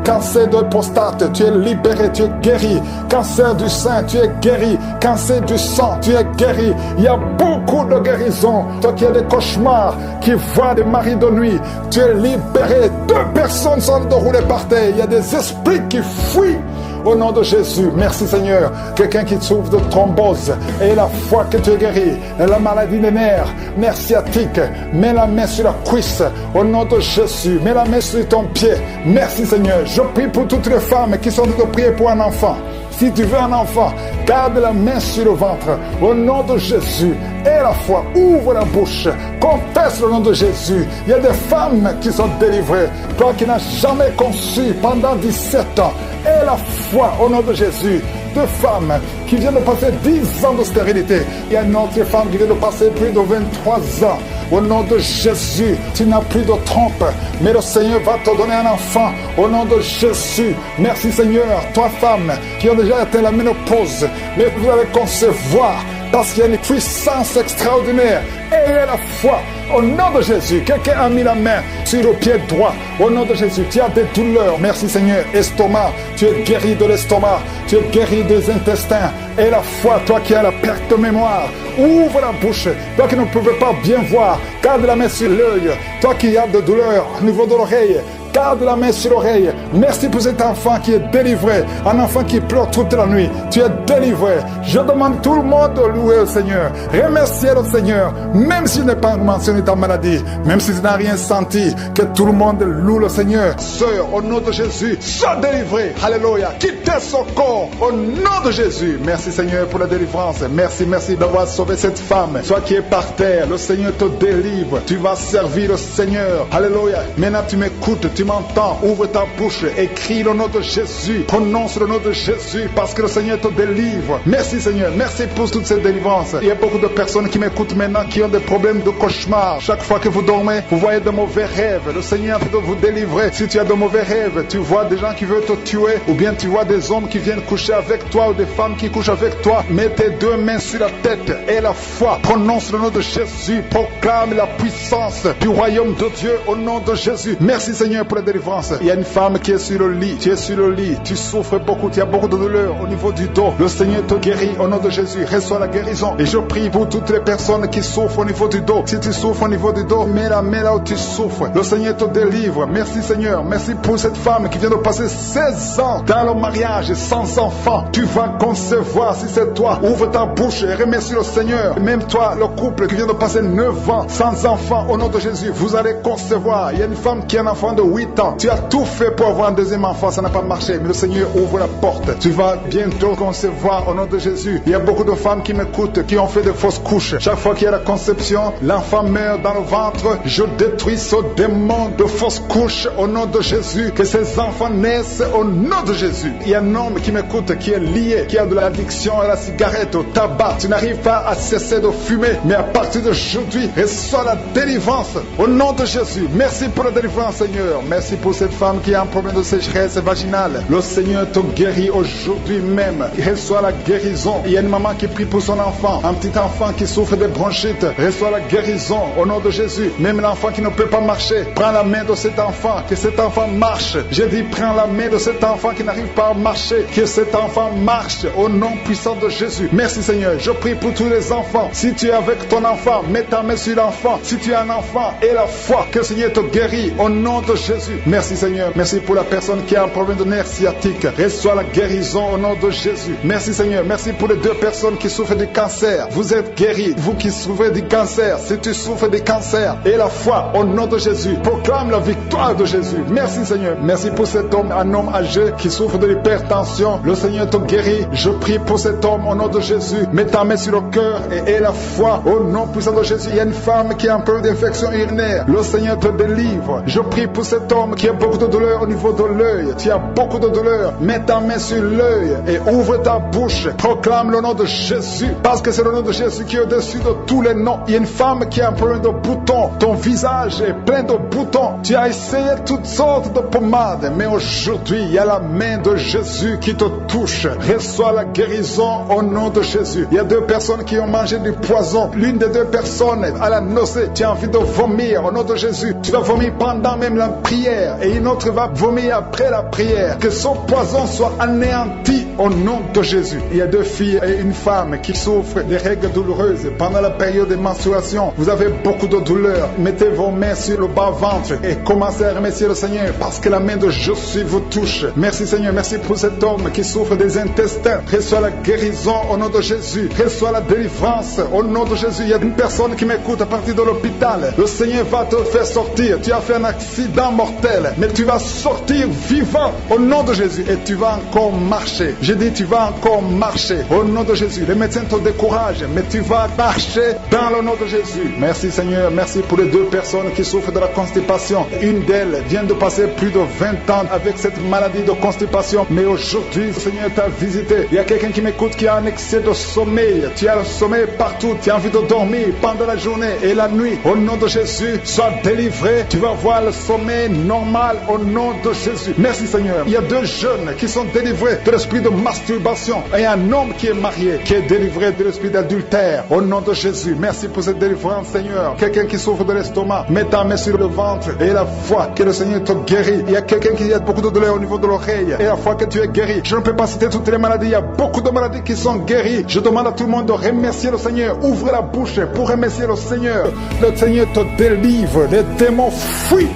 Cancer de prostate, tu es libéré, tu es guéri. Cancer du sein, tu es guéri. Cancer du sang, tu es guéri. Il y a beaucoup de guérisons. Toi qui as des cauchemars, qui voient des maris de nuit, tu es libéré. 2 personnes sont de rouler par terre. Il y a des esprits qui fuient. Au nom de Jésus, merci Seigneur. Quelqu'un qui souffre de thrombose et la foi que tu es guéri, et la maladie des nerfs sciatiques, mets la main sur la cuisse. Au nom de Jésus, mets la main sur ton pied. Merci Seigneur. Je prie pour toutes les femmes qui sont en train de prier pour un enfant. Si tu veux un enfant, garde la main sur le ventre. Au nom de Jésus, et la foi, ouvre la bouche. Confesse le nom de Jésus. Il y a des femmes qui sont délivrées. Toi qui n'as jamais conçu pendant 17 ans, et la foi au nom de Jésus. 2 femmes qui viennent de passer 10 ans de stérilité. Il y a une autre femme qui vient de passer plus de 23 ans Au nom de Jésus, tu n'as plus de trompe, mais le Seigneur va te donner un enfant. Au nom de Jésus, merci Seigneur, toi femme qui a déjà atteint la ménopause, mais vous allez concevoir parce qu'il y a une puissance extraordinaire. Ayez la foi. Au nom de Jésus, quelqu'un a mis la main sur le pied droit. Au nom de Jésus, tu as des douleurs. Merci Seigneur. Estomac, tu es guéri de l'estomac. Tu es guéri des intestins. Et la foi, toi qui as la perte de mémoire, ouvre la bouche. Toi qui ne pouvais pas bien voir, garde la main sur l'œil. Toi qui as de douleurs au niveau de l'oreille, garde la main sur l'oreille. Merci pour cet enfant qui est délivré. Un enfant qui pleure toute la nuit. Tu es délivré. Je demande tout le monde de louer le Seigneur. Remercier le Seigneur. Même s'il n'est pas mentionné ta maladie. Même si tu n'as rien senti. Que tout le monde loue le Seigneur. Sœur, au nom de Jésus, sois délivré. Alléluia. Quittez son corps. Au nom de Jésus. Merci Seigneur pour la délivrance. Merci d'avoir sauvé cette femme. Toi qui es par terre, le Seigneur te délivre. Tu vas servir le Seigneur. Alléluia. Maintenant tu m'écoutes. Tu m'entends, ouvre ta bouche et crie le nom de Jésus, prononce le nom de Jésus parce que le Seigneur te délivre. Merci Seigneur, merci pour toute cette délivrance. Il y a beaucoup de personnes qui m'écoutent maintenant qui ont des problèmes de cauchemar. Chaque fois que vous dormez, vous voyez de mauvais rêves. Le Seigneur peut vous délivrer. Si tu as de mauvais rêves, tu vois des gens qui veulent te tuer ou bien tu vois des hommes qui viennent coucher avec toi ou des femmes qui couchent avec toi, mets tes deux mains sur la tête et la foi, prononce le nom de Jésus, proclame la puissance du royaume de Dieu au nom de Jésus. Merci Seigneur pour la délivrance. Il y a une femme qui est sur le lit. Tu es sur le lit. Tu souffres beaucoup. Tu as beaucoup de douleur au niveau du dos. Le Seigneur te guérit au nom de Jésus. Reçois la guérison. Et je prie pour toutes les personnes qui souffrent au niveau du dos. Si tu souffres au niveau du dos, mets la main là où tu souffres. Le Seigneur te délivre. Merci Seigneur. Merci pour cette femme qui vient de passer 16 ans dans le mariage sans enfant. Tu vas concevoir si c'est toi. Ouvre ta bouche et remercie le Seigneur. Même toi, le couple qui vient de passer 9 ans sans enfant, au nom de Jésus, vous allez concevoir. Il y a une femme qui a un enfant de 8 ans. Tu as tout fait pour avoir un deuxième enfant, ça n'a pas marché, mais le Seigneur ouvre la porte. Tu vas bientôt concevoir au nom de Jésus. Il y a beaucoup de femmes qui m'écoutent, qui ont fait de fausses couches. Chaque fois qu'il y a la conception, l'enfant meurt dans le ventre. Je détruis ce démon de fausses couches au nom de Jésus. Que ces enfants naissent au nom de Jésus. Il y a un homme qui m'écoute, qui est lié, qui a de l'addiction à la cigarette, au tabac. Tu n'arrives pas à cesser de fumer, mais à partir d'aujourd'hui, reçois la délivrance au nom de Jésus. Merci pour la délivrance, Seigneur. Merci pour cette femme qui a un problème de sécheresse vaginale. Le Seigneur te guérit aujourd'hui même. Reçois la guérison. Il y a une maman qui prie pour son enfant. Un petit enfant qui souffre de bronchite. Reçois la guérison au nom de Jésus. Même l'enfant qui ne peut pas marcher. Prends la main de cet enfant. Que cet enfant marche. Je dis prends la main de cet enfant qui n'arrive pas à marcher. Que cet enfant marche au nom puissant de Jésus. Merci Seigneur. Je prie pour tous les enfants. Si tu es avec ton enfant, mets ta main sur l'enfant. Si tu es un enfant, aie la foi. Que le Seigneur te guérit au nom de Jésus. Merci Seigneur. Merci pour la personne qui a un problème de nerf sciatique. Reçois la guérison au nom de Jésus. Merci Seigneur. Merci pour les 2 personnes qui souffrent du cancer. Vous êtes guéris. Vous qui souffrez du cancer, si tu souffres du cancer, et la foi au nom de Jésus. Proclame la victoire de Jésus. Merci Seigneur. Merci pour cet homme, un homme âgé qui souffre de l'hypertension. Le Seigneur te guérit. Je prie pour cet homme au nom de Jésus. Mets ta main sur le cœur et aie la foi au nom puissant de Jésus. Il y a une femme qui a un problème d'infection urinaire. Le Seigneur te délivre. Je prie pour cet homme qui a beaucoup de douleur au niveau de l'œil. Tu as beaucoup de douleur. Mets ta main sur l'œil et ouvre ta bouche. Proclame le nom de Jésus. Parce que c'est le nom de Jésus qui est au-dessus de tous les noms. Il y a une femme qui a un problème de boutons. Ton visage est plein de boutons. Tu as essayé toutes sortes de pommades. Mais aujourd'hui, il y a la main de Jésus qui te touche. Reçois la guérison au nom de Jésus. Il y a 2 personnes qui ont mangé du poison. L'une des 2 personnes à la nausée. Tu as envie de vomir au nom de Jésus. Tu vas vomir pendant même la prière. Et une autre va vomir après la prière. Que son poison soit anéanti au nom de Jésus. Il y a 2 filles et une femme qui souffrent des règles douloureuses pendant la période de menstruation. Vous avez beaucoup de douleur. Mettez vos mains sur le bas-ventre et commencez à remercier le Seigneur parce que la main de Jésus vous touche. Merci Seigneur. Merci pour cet homme qui souffre des intestins. Reçois la guérison au nom de Jésus. Reçois la délivrance au nom de Jésus. Il y a une personne qui m'écoute à partir de l'hôpital. Le Seigneur va te faire sortir. Tu as fait un accident mortel, mais tu vas sortir vivant au nom de Jésus et tu vas encore marcher. Je dis tu vas encore marcher au nom de Jésus. Les médecins te découragent, mais tu vas marcher dans le nom de Jésus. Merci Seigneur, merci pour les 2 personnes qui souffrent de la constipation. Une d'elles vient de passer plus de 20 ans avec cette maladie de constipation, mais aujourd'hui le Seigneur t'a visité. Il y a quelqu'un qui m'écoute qui a un excès de sommeil. Tu as le sommeil partout, tu as envie de dormir pendant la journée et la nuit. Au nom de Jésus, sois délivré. Tu vas voir le sommeil normal au nom de Jésus. Merci Seigneur. Il y a 2 jeunes qui sont délivrés de l'esprit de masturbation et un homme qui est marié, qui est délivré de l'esprit d'adultère. Au nom de Jésus, merci pour cette délivrance Seigneur. Quelqu'un qui souffre de l'estomac, mets ta main sur le ventre et la foi que le Seigneur te guérit. Il y a quelqu'un qui a beaucoup de douleur au niveau de l'oreille et la foi que tu es guéri. Je ne peux pas citer toutes les maladies, il y a beaucoup de maladies qui sont guéries. Je demande à tout le monde de remercier le Seigneur. Ouvre la bouche pour remercier le Seigneur. Le Seigneur te délivre, les démons fuient.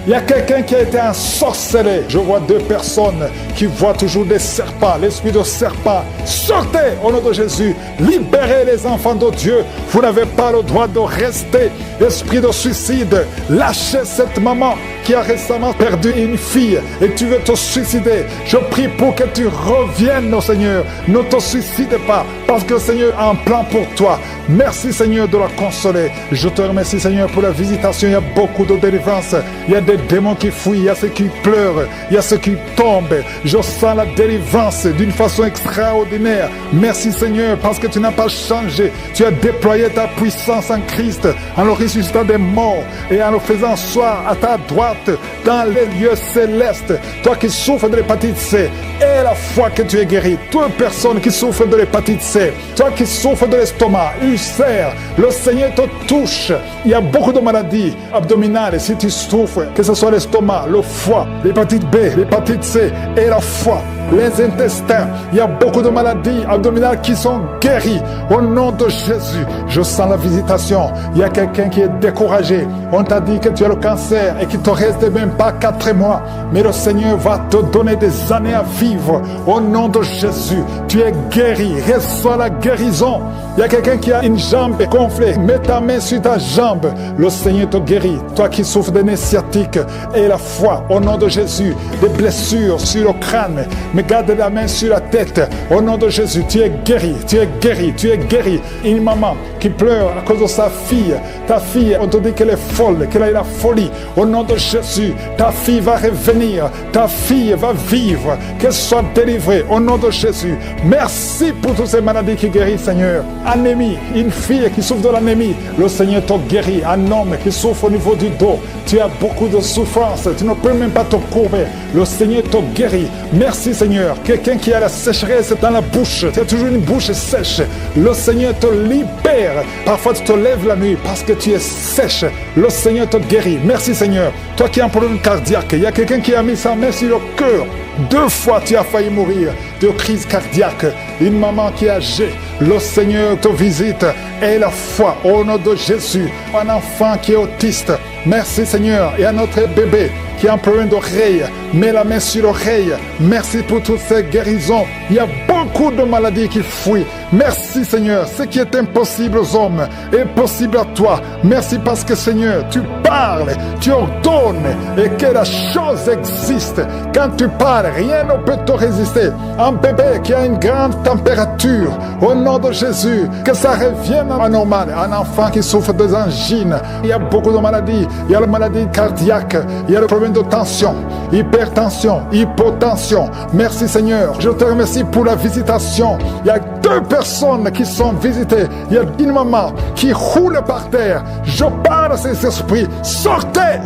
Il y a quelqu'un qui a été ensorcelé. Je vois 2 personnes qui voient toujours des serpents, l'esprit de serpent. Sortez au nom de Jésus. Libérez les enfants de Dieu. Vous n'avez pas le droit de rester. Esprit de suicide, lâchez cette maman qui a récemment perdu une fille et tu veux te suicider. Je prie pour que tu reviennes au Seigneur. Ne te suicide pas parce que le Seigneur a un plan pour toi. Merci Seigneur de la consoler. Je te remercie Seigneur pour la visitation. Il y a beaucoup de délivrance. Il y a des démons qui fuient, il y a ceux qui pleurent, il y a ceux qui tombent. Je sens la délivrance d'une façon extraordinaire. Merci Seigneur parce que tu n'as pas changé. Tu as déployé ta puissance en Christ en le ressuscitant des morts et en le faisant asseoir à ta droite dans les lieux célestes. Toi qui souffres de l'hépatite C, et la foi que tu es guéri. Toute personne qui souffre de l'hépatite C, toi qui souffres de l'estomac, ulcère, le Seigneur te touche. Il y a beaucoup de maladies abdominales si tu souffres, que ce soit l'estomac, le foie, l'hépatite B, l'hépatite C et la foi. Les intestins, il y a beaucoup de maladies abdominales qui sont guéries. Au nom de Jésus, je sens la visitation. Il y a quelqu'un qui est découragé. On t'a dit que tu as le cancer et qu'il te reste même pas 4 mois. Mais le Seigneur va te donner des années à vivre. Au nom de Jésus, tu es guéri. Reçois la guérison. Il y a quelqu'un qui a une jambe gonflée. Mets ta main sur ta jambe. Le Seigneur te guérit. Toi qui souffres de nez sciatique et la foi, au nom de Jésus, des blessures sur le crâne. Mais garde la main sur la tête. Au nom de Jésus, tu es guéri, tu es guéri, tu es guéri. Une maman qui pleure à cause de sa fille. Ta fille, on te dit qu'elle est folle, qu'elle a la folie. Au nom de Jésus, ta fille va revenir. Ta fille va vivre. Qu'elle soit délivrée. Au nom de Jésus. Merci pour toutes ces maladies qui guérissent, Seigneur. Anémie, une fille qui souffre de l'anémie. Le Seigneur te guérit. Un homme qui souffre au niveau du dos. Tu as beaucoup de souffrance. Tu ne peux même pas te courber. Le Seigneur te guérit. Merci, Seigneur. Quelqu'un qui a la sécheresse dans la bouche, tu as toujours une bouche sèche, le Seigneur te libère. Parfois tu te lèves la nuit parce que tu es sèche, le Seigneur te guérit. Merci Seigneur. Toi qui as un problème cardiaque, il y a quelqu'un qui a mis sa main sur le cœur. 2 fois tu as failli mourir de crise cardiaque. Une maman qui est âgée, le Seigneur te visite. Et la foi au nom de Jésus. Un enfant qui est autiste, merci Seigneur. Et un autre bébé qui a un problème d'oreille, mets la main sur l'oreille. Merci pour toutes ces guérisons. Il y a beaucoup de maladies qui fuient. Merci Seigneur. Ce qui est impossible aux hommes est possible à toi. Merci parce que Seigneur, tu parles, tu ordonnes et que la chose existe. Quand tu parles, rien ne peut te résister. Un bébé qui a une grande température, au nom de Jésus, que ça revienne à normal. Un enfant qui souffre des angines. Il y a beaucoup de maladies. Il y a la maladie cardiaque. Il y a le problème de tension, hypertension, hypotension. Merci Seigneur. Je te remercie pour la visitation. Il y a 2 personnes qui sont visitées. Il y a une maman qui roule par terre. Je parle à ces esprits. Sortez!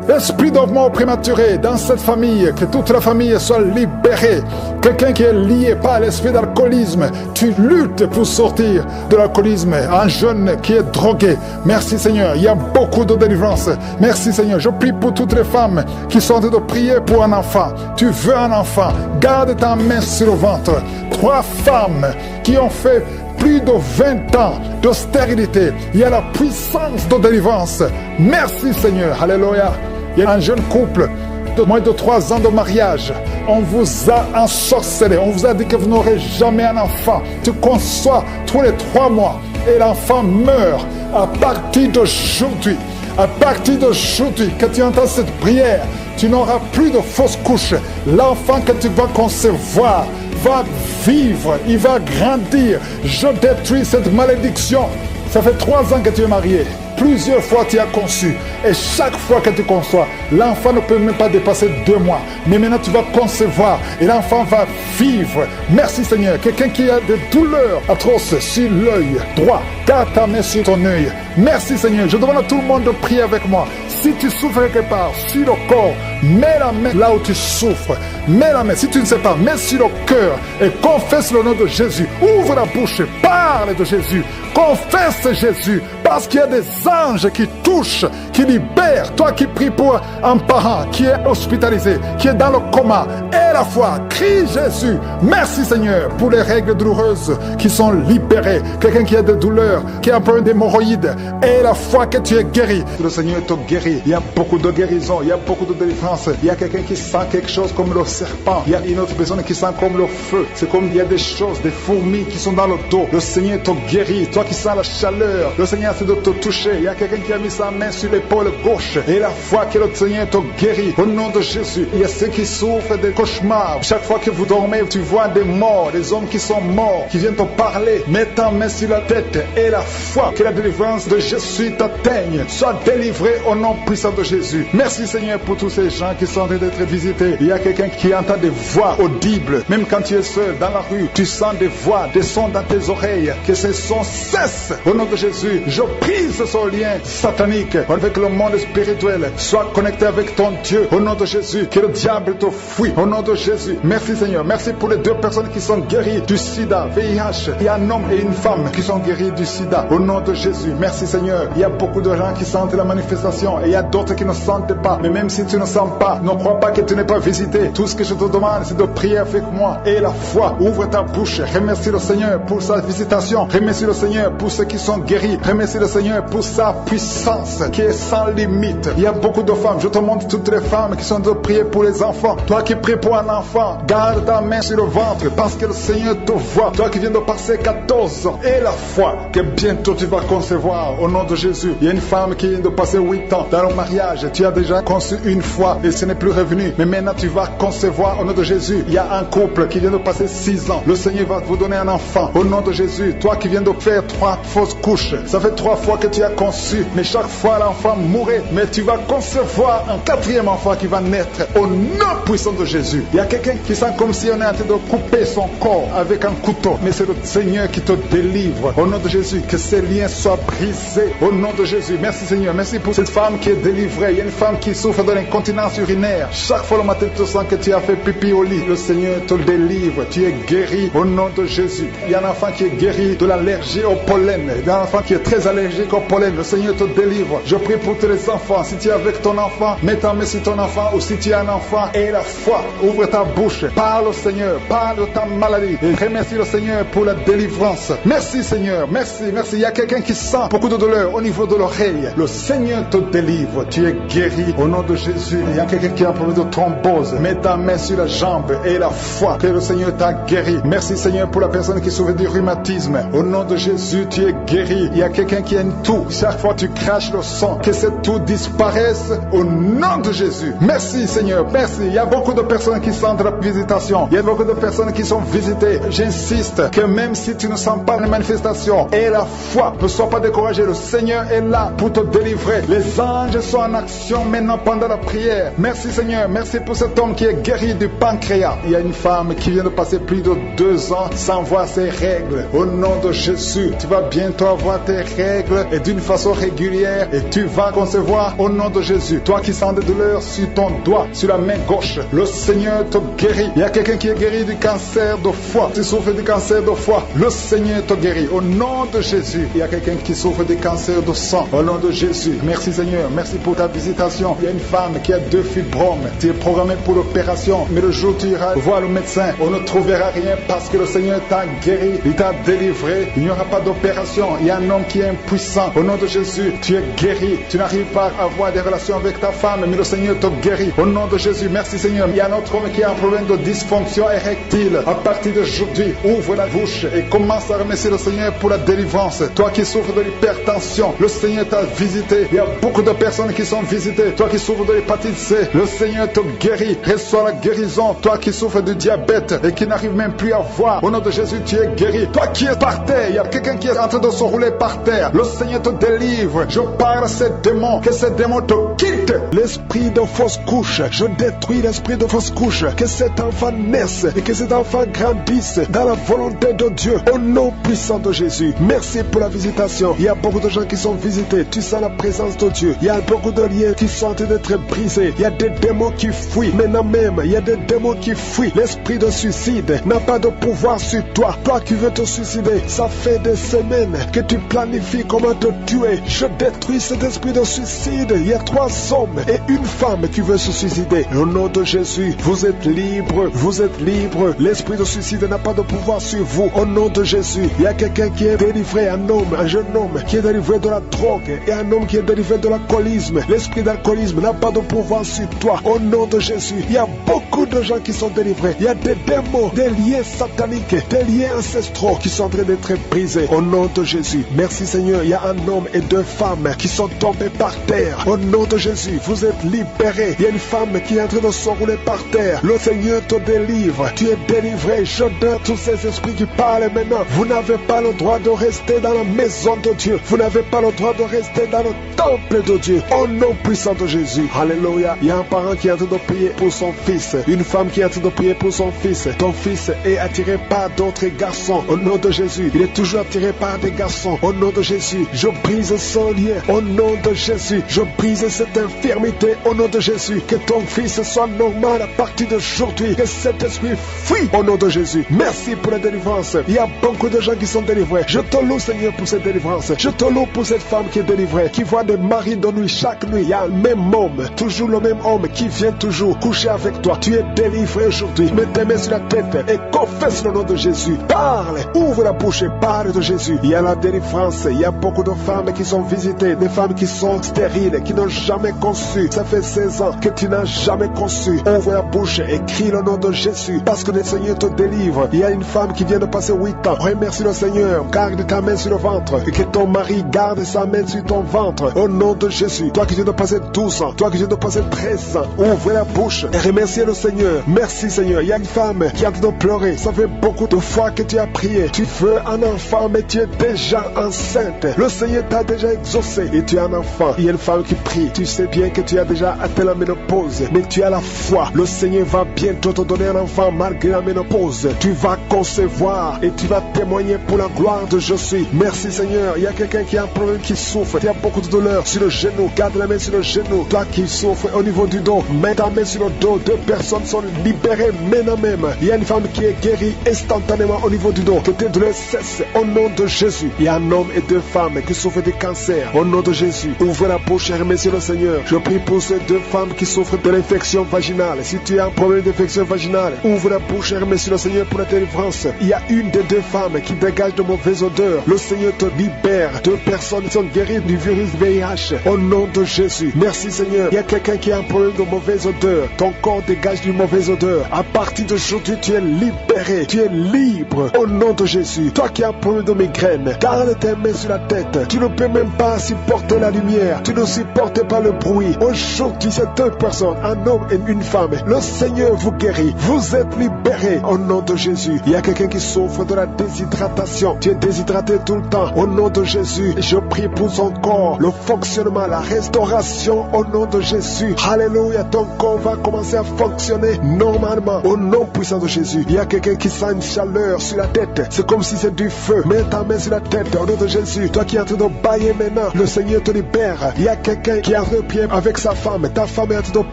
Esprit de mort prématuré dans cette famille, que toute la famille soit libérée. Quelqu'un qui est lié par l'esprit d'alcoolisme, tu luttes pour sortir de l'alcoolisme. Un jeune qui est drogué, merci Seigneur, il y a beaucoup de délivrance. Merci Seigneur, je prie pour toutes les femmes qui sont en train de prier pour un enfant. Tu veux un enfant, garde ta main sur le ventre. 3 femmes qui ont fait plus de 20 ans de stérilité. Il y a la puissance de délivrance. Merci Seigneur, alléluia. Il y a un jeune couple de moins de 3 ans de mariage. On vous a ensorcelé. On vous a dit que vous n'aurez jamais un enfant. Tu conçois tous les 3 mois et l'enfant meurt. À partir d'aujourd'hui, à partir d'aujourd'hui, que tu entends cette prière, Tu n'auras plus de fausses couches. L'enfant que tu vas concevoir va vivre, il va grandir. Je détruis cette malédiction. Ça fait 3 ans que tu es marié. Plusieurs fois tu as conçu. Et chaque fois que tu conçois, l'enfant ne peut même pas dépasser 2 mois. Mais maintenant tu vas concevoir et l'enfant va vivre. Merci Seigneur. Quelqu'un qui a des douleurs atroces sur l'œil droit, garde ta main sur ton œil. Merci Seigneur. Je demande à tout le monde de prier avec moi. Si tu souffres quelque part, sur le corps, mets la main là où tu souffres. Mets la main, si tu ne sais pas, mets sur le cœur et confesse le nom de Jésus. Ouvre la bouche, parle de Jésus. Confesse Jésus, parce qu'il y a des anges qui touchent, qui libèrent. Toi qui pries pour un parent qui est hospitalisé, qui est dans le coma, et la foi, crie Jésus. Merci Seigneur pour les règles douloureuses qui sont libérées. Quelqu'un qui a des douleurs, qui a un peu d'hémorroïdes, et la foi que tu es guéri. Le Seigneur te guérit. Il y a beaucoup de guérison, il y a beaucoup de délivrance. Il y a quelqu'un qui sent quelque chose comme le serpent. Il y a une autre personne qui sent comme le feu. C'est comme il y a des choses, des fourmis qui sont dans le dos. Le Seigneur te guérit. Toi qui sens la chaleur, le Seigneur essaie de te toucher. Il y a quelqu'un qui a mis sa main sur l'épaule gauche. Et la foi que le Seigneur te guérit. Au nom de Jésus, il y a ceux qui souffrent des cauchemars. Chaque fois que vous dormez, tu vois des morts, des hommes qui sont morts, qui viennent te parler. Mets ta main sur la tête et la foi que la délivrance de Jésus t'atteigne. Sois délivré au nom puissant de Jésus. Merci Seigneur pour tous ces gens qui sont en train d'être visités. Il y a quelqu'un qui entend des voix audibles. Même quand tu es seul dans la rue, tu sens des voix, des sons dans tes oreilles. Que ces sons cessent. Au nom de Jésus, je brise ce lien satanique avec le monde spirituel. Sois connecté avec ton Dieu. Au nom de Jésus, que le diable te fuit. Au nom de Jésus. Merci Seigneur. Merci pour les 2 personnes qui sont guéries du sida, VIH. Il y a un homme et une femme qui sont guéris du sida. Au nom de Jésus. Merci Seigneur. Il y a beaucoup de gens qui sentent la manifestation et il y a d'autres qui ne sentent pas. Mais même si tu ne sens pas, ne crois pas que tu n'es pas visité. Tout ce que je te demande, c'est de prier avec moi. Et la foi, ouvre ta bouche. Remercie le Seigneur pour sa visitation. Remercie le Seigneur pour ceux qui sont guéris. Remercie le Seigneur pour sa puissance qui est sans limite. Il y a beaucoup de femmes. Je te montre toutes les femmes qui sont de prier pour les enfants. Toi qui pries pour un enfant, garde ta main sur le ventre parce que le Seigneur te voit. Toi qui viens de passer 14 ans. Et la foi que bientôt tu vas concevoir au nom de Jésus. Il y a une femme qui vient de passer 8 ans dans le mariage. Tu as déjà conçu une fois et ce n'est plus revenu. Mais maintenant tu vas concevoir au nom de Jésus. Il y a un couple qui vient de passer 6 ans. Le Seigneur va vous donner un enfant au nom de Jésus. Toi qui viens de faire 3 fausses couches. Ça fait 3 fois que tu as conçu. Mais chaque fois l'enfant mourait. Mais tu vas concevoir un 4e enfant qui va naître au nom puissant de Jésus. Il y a quelqu'un qui sent comme si on est en train de couper son corps avec un couteau. Mais c'est le Seigneur qui te délivre. Au nom de Jésus, que ces liens soient brisés. Au nom de Jésus. Merci Seigneur. Merci pour cette femme qui est délivrée. Il y a une femme qui souffre de l'incontinence urinaire. Chaque fois le matin, tu sens que tu as fait pipi au lit. Le Seigneur te délivre. Tu es guéri au nom de Jésus. Il y a un enfant qui est guéri de l'allergie au pollen. Il y a un enfant qui est très allergique au pollen. Le Seigneur te délivre. Je prie pour tous les enfants. Si tu es avec ton enfant, mets ta main sur ton enfant. Ou si tu as un enfant, et la foi. Ouvre ta bouche. Parle au Seigneur. Parle de ta maladie. Et remercie le Seigneur pour la délivrance. Merci Seigneur. Merci. Merci. Il y a quelqu'un qui sent beaucoup de douleur au niveau de l'oreille. Le Seigneur te délivre. Tu es guéri au nom de Jésus. Il y a quelqu'un qui a un problème de thrombose. Mets ta main sur la jambe et la foi que le Seigneur t'a guéri. Merci Seigneur pour la personne qui souffre du rhumatisme. Au nom de Jésus, tu es guéri. Il y a quelqu'un qui a une toux. Chaque fois tu craches le sang, que cette toux disparaisse au nom de Jésus. Merci Seigneur. Merci. Il y a beaucoup de personnes qui sentent la visitation. Il y a beaucoup de personnes qui sont visitées. J'insiste que même si tu ne sens pas les manifestations et la foi, ne sois pas découragé. Le Seigneur est là pour te délivrer. Les anges sont en action maintenant pendant la prière. Merci Seigneur. Merci pour cet homme qui est guéri du pancréas. Il y a une femme qui vient de passer plus de 2 ans sans voir ses règles. Au nom de Jésus, tu vas bientôt avoir tes règles et d'une façon régulière et tu vas concevoir au nom de Jésus. Toi qui sens des douleurs sur ton doigt, sur la main gauche, le Seigneur te guérit. Il y a quelqu'un qui est guéri du cancer de foie. Tu souffres du cancer de foie, le Seigneur te guérit au nom de Jésus. Il y a quelqu'un qui souffre du cancer de sang au nom de Jésus. Merci Seigneur. Merci pour ta visitation. Il y a une femme qui a 2 fibromes. Tu es programmé pour l'opération, mais le jour où tu iras voir le médecin, on ne trouvera rien parce que le Seigneur t'a guéri. Il t'a délivré. Il n'y aura pas d'opération situation. Il y a un homme qui est impuissant. Au nom de Jésus, tu es guéri. Tu n'arrives pas à avoir des relations avec ta femme, mais le Seigneur te guérit. Au nom de Jésus, merci Seigneur. Il y a un autre homme qui a un problème de dysfonction érectile. À partir d'aujourd'hui, ouvre la bouche et commence à remercier le Seigneur pour la délivrance. Toi qui souffres de l'hypertension, le Seigneur t'a visité. Il y a beaucoup de personnes qui sont visitées. Toi qui souffres de l'hépatite C, le Seigneur te guérit. Reçois la guérison. Toi qui souffres de diabète et qui n'arrive même plus à voir, au nom de Jésus, tu es guéri. Toi qui es par terre, il y a quelqu'un qui est en train de se rouler par terre. Le Seigneur te délivre. Je parle à ces démons, que ces démons te quittent. L'esprit de fausse couche, je détruis l'esprit de fausse couche. Que cet enfant naisse et que cet enfant grandisse dans la volonté de Dieu. Au nom puissant de Jésus. Merci pour la visitation. Il y a beaucoup de gens qui sont visités. Tu sens la présence de Dieu. Il y a beaucoup de liens qui sont en train d'être brisés. Il y a des démons qui fuient. Maintenant même, il y a des démons qui fuient. L'esprit de suicide n'a pas de pouvoir sur toi. Toi qui veux te suicider, ça fait des semaines que tu planifies comment te tuer. Je détruis cet esprit de suicide. Il y a 3 hommes et une femme qui veut se suicider. Au nom de Jésus, vous êtes libre. Vous êtes libre. L'esprit de suicide n'a pas de pouvoir sur vous. Au nom de Jésus, il y a quelqu'un qui est délivré, un homme, un jeune homme qui est délivré de la drogue et un homme qui est délivré de l'alcoolisme. L'esprit d'alcoolisme n'a pas de pouvoir sur toi. Au nom de Jésus, il y a beaucoup de gens qui sont délivrés. Il y a des démons, des liens sataniques, des liens ancestraux qui sont en train d'être brisés. Au nom de Jésus, merci Seigneur. Il y a un homme et 2 femmes qui sont tombés par terre. Au nom de Jésus, vous êtes libérés. Il y a une femme qui est en train de s'enrouler par terre. Le Seigneur te délivre. Tu es délivré. Je donne tous ces esprits qui parlent maintenant. Vous n'avez pas le droit de rester dans la maison de Dieu. Vous n'avez pas le droit de rester dans le temple de Dieu. Au nom puissant de Jésus. Alléluia. Il y a un parent qui est en train de prier pour son fils. Une femme qui est en train de prier pour son fils. Ton fils est attiré par d'autres garçons. Au nom de Jésus. Il est toujours attiré par des garçons. Au nom de Jésus. Je brise son lien. Au nom de Jésus. Je brise cette infirmité. Au nom de Jésus. Que ton fils soit normal à partir d'aujourd'hui. Que cet esprit fuit. Au nom de Jésus. Merci pour la délivrance. Il y a beaucoup de gens qui sont délivrés. Je te loue Seigneur pour cette délivrance. Je te loue pour cette femme qui est délivrée, qui voit des maris de nuit. Chaque nuit, il y a le même homme, toujours le même homme qui vient toujours coucher avec toi. Tu es délivré aujourd'hui. Mets tes mains sur la tête et confesse le nom de Jésus. Parle, ouvre la bouche et parle de Jésus. Il y a la délivrance. Il y a beaucoup de femmes qui sont visitées, des femmes qui sont stériles, qui n'ont jamais conçu. Ça fait 16 ans que tu n'as jamais conçu. Ouvre la bouche et crie le nom de Jésus, parce que le Seigneur te délivre. Il y a une femme qui vient de passer 8 ans. Remercie le Seigneur. Garde ta main sur le ventre et que ton mari garde sa main sur ton ventre. Au nom de Jésus. Toi qui viens de passer 12 ans, toi qui viens de passer 13 ans, ouvre la bouche et remercie le Seigneur. Merci Seigneur. Il y a une femme qui a de pleurer. Ça fait beaucoup de fois que tu as prié. Tu veux un enfant, mais tu es déjà enceinte. Le Seigneur t'a déjà exaucé et tu as un enfant. Il y a une femme qui prie. Tu sais bien que tu as déjà atteint la ménopause, mais tu as la foi. Le Seigneur va bientôt te donner un enfant malgré la ménopause. Tu vas concevoir et tu vas témoigner pour la gloire de Je suis. Merci Seigneur. Il y a quelqu'un qui a un problème, qui souffre. Tu as beaucoup de douleur sur le genou. Garde la main sur le genou. Toi qui souffres au niveau du dos, mets ta main sur le dos. 2 personnes sont libérées maintenant même. Il y a une femme qui est guérie instantanément au niveau du dos. Que tes douleurs cessent au nom de Jésus. Il y a un homme et 2 femmes qui souffrent de cancer. Au nom de Jésus, ouvre la bouche et remercie le Seigneur. Je prie pour ces 2 femmes qui souffrent de l'infection vaginale. Si tu as un problème d'infection vaginale, ouvre la bouche et remercie le Seigneur pour la délivrance. Il y a une des 2 femmes qui dégage de mauvaises odeurs. Le Seigneur te libère. 2 personnes sont guéries du virus VIH. Au nom de Jésus. Merci Seigneur. Il y a quelqu'un qui a un problème de mauvaise odeur. Ton corps dégage d'une mauvaise odeur. À partir d'aujourd'hui, tu es libéré. Tu es libre. Au nom de Jésus. Toi qui as un problème de migraine, garde tes mains sur la tête. Tu ne peux même pas supporter la lumière. Tu ne supportes pas le bruit. Aujourd'hui, c'est 2 personnes, un homme et une femme. Le Seigneur vous guérit. Vous êtes libérés. Au nom de Jésus. Il y a quelqu'un qui souffre de la déshydratation. Tu es déshydraté tout le temps. Au nom de Jésus, je prie pour son corps, le fonctionnement, la restauration au nom de Jésus. Alléluia, ton corps va commencer à fonctionner normalement au nom puissant de Jésus. Il y a quelqu'un qui sent une chaleur sur la tête. C'est comme si c'est du feu. Mets ta main sur la tête au nom de Jésus. Toi qui es en train de bailler maintenant, le Seigneur te libère. Il y a quelqu'un qui est en train de prier avec sa femme. Ta femme est en train de